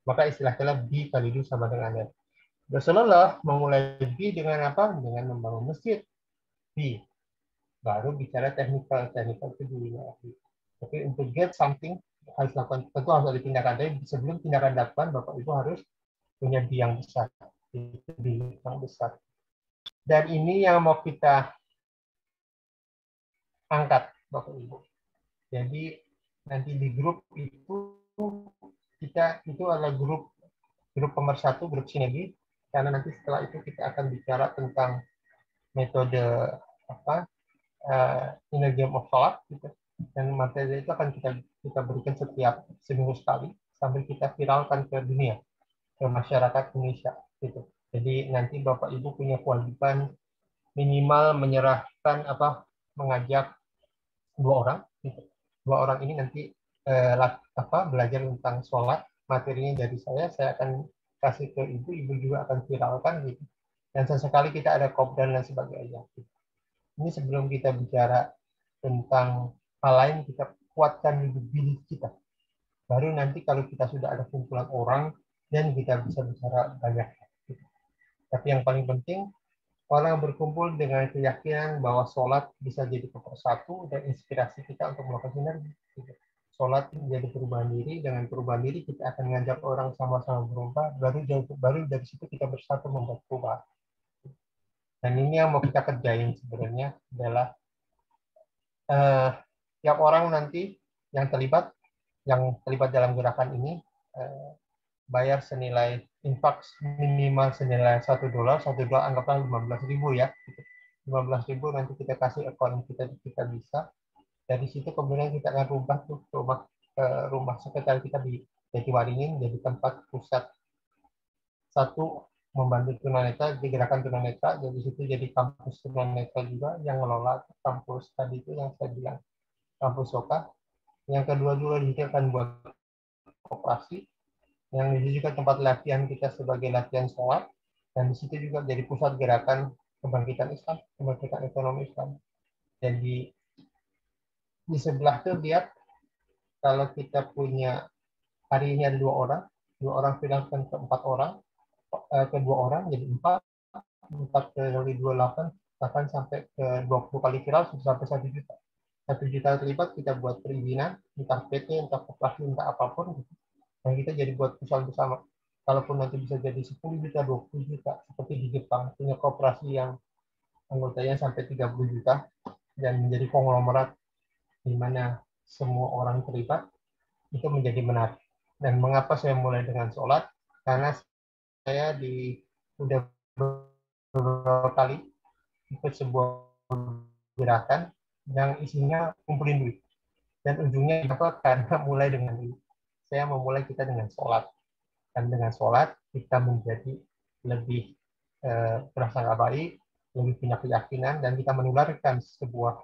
Maka istilahnya B kali itu sama dengan F. Rasulullah memulai B dengan apa? Dengan membangun masjid. B. Baru bicara teknikal itu dulu. Tapi untuk get something harus lakukan, tentu harus ada tindakan. Tapi sebelum tindakan dilakukan, Bapak Ibu harus punya B yang besar. Itu B yang besar. Dan ini yang mau kita angkat, Bapak Ibu. Jadi nanti di grup itu kita itu adalah grup pemersatu, grup sinergi, karena nanti setelah itu kita akan bicara tentang metode inner game of sholat gitu. Dan materi itu akan kita berikan setiap seminggu sekali sambil kita viralkan ke dunia, ke masyarakat Indonesia gitu. Jadi nanti Bapak Ibu punya kewajiban minimal menyerahkan mengajak 2 orang gitu. 2 orang ini nanti belajar tentang sholat, materinya dari saya akan kasih ke ibu juga akan viralkan gitu. Dan sesekali kita ada kopdar dan sebagainya gitu. Ini sebelum kita bicara tentang hal lain, kita kuatkan diri kita. Baru nanti kalau kita sudah ada kumpulan orang, dan kita bisa bicara banyak. Tapi yang paling penting, orang berkumpul dengan keyakinan bahwa sholat bisa jadi pemersatu dan inspirasi kita untuk melakukan sinergi. Sholat menjadi perubahan diri, dengan perubahan diri kita akan mengajak orang sama-sama berubah, baru dari situ kita bersatu membuat perubahan. Dan ini yang mau kita kerjain sebenarnya adalah tiap orang nanti yang terlibat dalam gerakan ini bayar senilai infak minimal senilai $1. $1 anggaplah 15.000 ya. 15.000 nanti kita kasih account kita bisa. Dari situ kemudian kita akan rubah tuh rumah sekretariat kita di Jatiwaringin jadi tempat pusat satu membantu tunanetra di gerakan tunanetra, jadi situ jadi kampus tunanetra juga yang mengelola kampus tadi itu yang saya bilang kampus Soka. Yang kedua juga kita akan buat operasi yang di situ juga tempat latihan kita sebagai latihan sholat, dan di situ juga jadi pusat gerakan kebangkitan Islam, kebangkitan ekonomi Islam. Jadi di sebelah tuh lihat kalau kita punya hari ini ada 2 orang viralkan ke 4 orang, ke 2 orang jadi 4 kali 28 bahkan sampai ke 20 kali viral sampai 1 juta. 1 juta terlibat, kita buat perizinan, entah PT, entah koperasi, entah apapun, dan kita jadi buat perusahaan bersama. Kalaupun nanti bisa jadi 10 juta, 20 juta, seperti di Jepang, punya koperasi yang anggotanya sampai 30 juta, dan menjadi konglomerat di mana semua orang terlibat, itu menjadi menarik. Dan mengapa saya mulai dengan sholat? Karena saya udah beberapa kali ikut sebuah gerakan yang isinya kumpulin duit. Dan ujungnya apa? Karena mulai dengan duit. Saya memulai kita dengan sholat. Dan dengan sholat kita menjadi lebih prasangka baik, lebih punya keyakinan, dan kita menularkan sebuah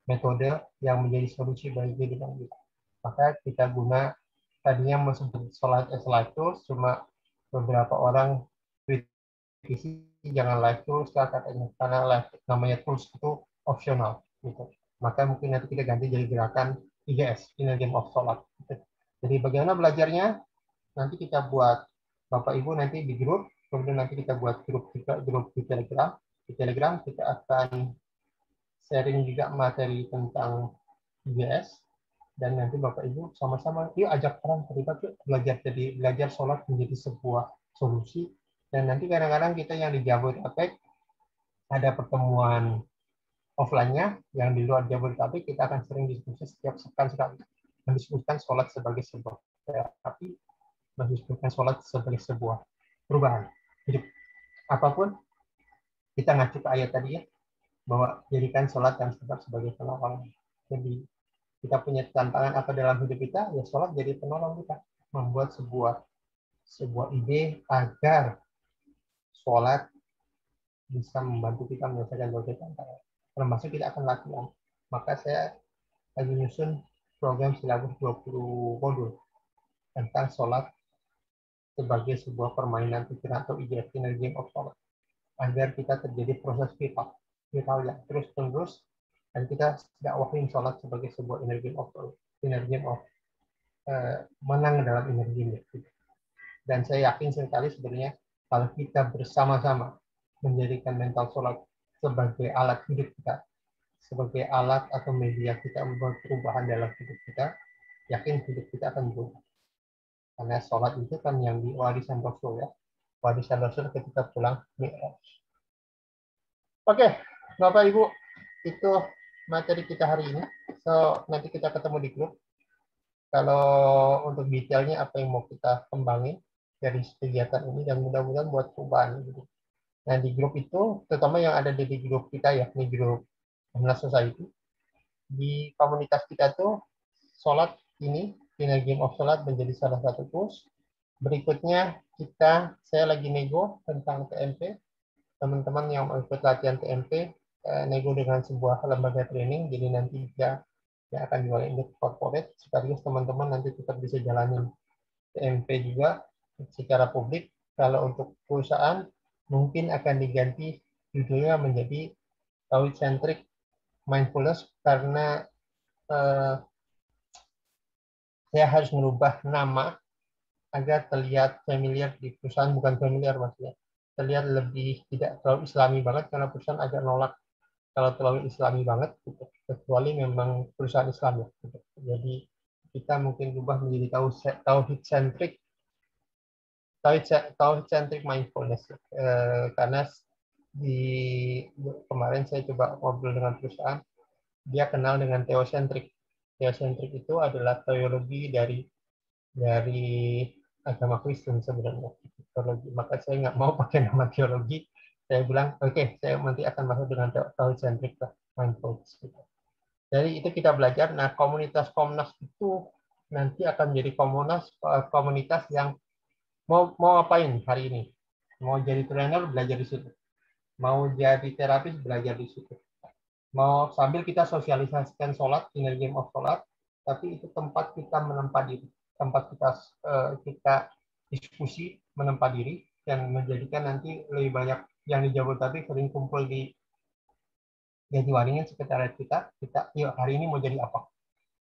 metode yang menjadi solusi bagi kehidupan kita. Maka kita guna tadinya sebut sholat itu cuma beberapa orang kritisi jangan live tools katanya, karena live namanya tools itu opsional gitu. Maka mungkin nanti kita ganti jadi gerakan IGS, Inner Game of Sholat. Jadi bagaimana belajarnya? Nanti kita buat Bapak Ibu nanti di grup, kemudian nanti kita buat grup di Telegram. Di Telegram kita akan sharing juga materi tentang IGS, dan nanti Bapak Ibu sama-sama yuk ajak orang terlibat yuk belajar sholat menjadi sebuah solusi. Dan nanti kadang-kadang kita yang di Jabodetabek ada pertemuan offline-nya, yang di luar Jabodetabek kita akan sering diskusi setiap sepekan sekali, mendiskusikan sholat sebagai sebuah terapi, mendiskusikan sholat sebagai sebuah perubahan hidup. Apapun kita ngacu ke ayat tadi ya, bahwa jadikan sholat dan sholat sebagai penolong. Jadi kita punya tantangan apa dalam hidup kita, ya sholat jadi penolong kita, membuat sebuah ide agar sholat bisa membantu kita menyelesaikan berbagai tantangan. Termasuk kita akan latihan. Maka saya lagi nyusun program silabus 20 modul tentang sholat sebagai sebuah permainan pikiran atau IGF, Inner Game of Sholat, agar kita terjadi proses vital yang terus-menerus, dan kita dakwahin sholat sebagai sebuah inner game of menang dalam inner game. Dan saya yakin sekali sebenarnya kalau kita bersama-sama menjadikan mental sholat sebagai alat hidup kita, sebagai alat atau media kita membuat perubahan dalam hidup kita, yakin hidup kita akan berubah. Karena sholat itu kan yang diwarisan Rasul ya, warisan Rasul ketika pulang Mi'raj. Oke, Bapak Ibu, itu materi kita hari ini. So, nanti kita ketemu di grup. Kalau untuk detailnya apa yang mau kita kembangin dari kegiatan ini, dan mudah-mudahan buat perubahan. Nah, di grup itu, terutama yang ada di grup kita ya, di grup Alumni Society, di komunitas kita tuh sholat ini, Inner Game of Sholat menjadi salah satu tools. Berikutnya saya lagi nego tentang TMP. Teman-teman yang mau ikut latihan TMP, nego dengan sebuah lembaga training, jadi nanti dia akan diwali ke corporate, sekaligus teman-teman nanti tetap bisa jalanin TMP juga secara publik. Kalau untuk perusahaan, mungkin akan diganti judulnya menjadi Tauhid Centric Mindfulness, karena saya harus merubah nama agar terlihat familiar di perusahaan, bukan familiar maksudnya, terlihat lebih tidak terlalu islami banget, karena perusahaan agak nolak kalau terlalu islami banget, gitu. Kecuali memang perusahaan Islam ya. Gitu. Jadi kita mungkin ubah menjadi Tauhid Centric Mindfulness, karena kemarin saya coba ngobrol dengan perusahaan, dia kenal dengan teocentric. Teocentric itu adalah teologi dari agama Kristen sebenarnya. Teologi. Maka saya nggak mau pakai nama teologi. Saya bilang, oke, saya nanti akan masuk dengan teocentric mindfulness. Jadi itu kita belajar. Nah, komunitas Komnas itu nanti akan menjadi komunitas yang mau ngapain hari ini. Mau jadi trainer, belajar di situ. Mau jadi terapis, belajar di situ. Mau sambil kita sosialisasikan sholat, Inner Game of Sholat, tapi itu tempat kita menempa diri, tempat kita diskusi, menempa diri, dan menjadikan nanti lebih banyak yang di Jabodetabek sering kumpul di Jatiwaringin sekretariat kita, yuk hari ini mau jadi apa?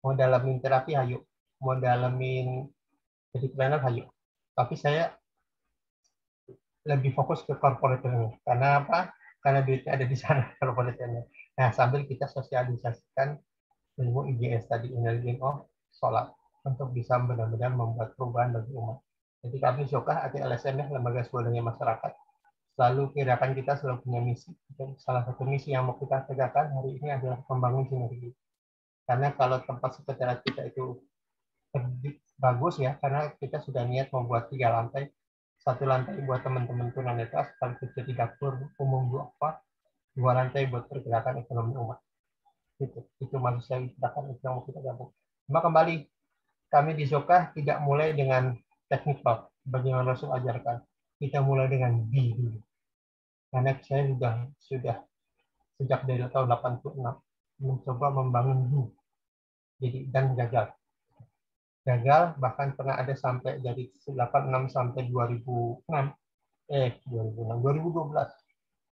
Mau dalamin terapi, ayo. Mau dalamin jadi trainer, ayo. Tapi saya lebih fokus ke corporate training. Karena apa? Karena duitnya ada di sana, corporate training. Nah, sambil kita sosialisasikan ilmu IGS tadi, Inner Game of Sholat, untuk bisa benar-benar membuat perubahan bagi umat. Jadi kami Zokah atau LSM, Lembaga Swadaya Masyarakat, selalu gerakan kita selalu punya misi. Dan salah satu misi yang mau kita tegakkan hari ini adalah membangun sinergi. Karena kalau tempat sekretariat kita itu bagus ya, karena kita sudah niat membuat 3 lantai. 1 lantai buat teman-teman tunanetra, sekaligus jadi dapur umum 2 lantai buat pergerakan ekonomi umat. Itu maksud saya gerakan yang mau kita gabung. Cuma kembali, kami di Zokah tidak mulai dengan teknikal, bagaimana Rasul ajarkan. Kita mulai dengan B dulu. Karena saya sudah sejak dari tahun 86 mencoba membangun B. Jadi dan gagal. Bahkan pernah ada sampai dari 86 sampai 2012.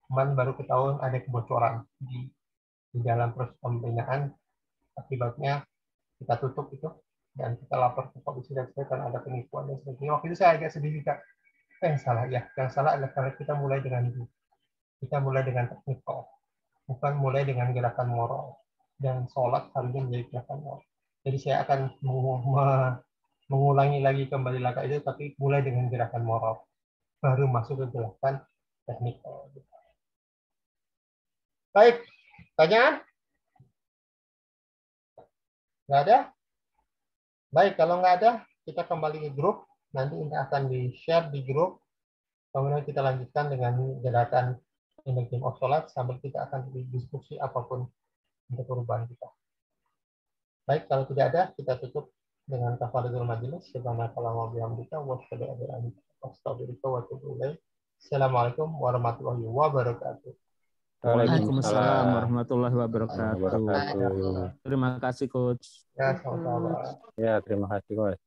Kemarin baru ketahuan ada kebocoran di dalam proses pembinaan, akibatnya kita tutup itu dan kita lapor ke polisi dan sebagainya, ada penipuan dan sebagainya. Waktu itu saya agak sedih juga. Yang salah adalah karena kita mulai dengan teknikal, bukan mulai dengan gerakan moral, dan sholat harusnya menjadi gerakan moral. Jadi saya akan mengulangi lagi kembali langkah itu, tapi mulai dengan gerakan moral, baru masuk ke gerakan teknikal. Baik, pertanyaan? Nggak ada? Baik, kalau nggak ada, kita kembali ke grup. Nanti ini akan di-share di grup. Kemudian kita lanjutkan dengan gerakan Inner Game of Sholat, sambil kita akan berdiskusi apapun untuk perubahan kita. Baik, kalau tidak ada, kita tutup dengan kafaratul majelis. Subhanakallahumma wa bihamdika wa astaghfiruka wa atubu ilaik. Assalamualaikum warahmatullahi wabarakatuh. Waalaikumsalam warahmatullahi wabarakatuh. Terima kasih, Coach. Ya, sama-sama. Ya, terima kasih, Coach.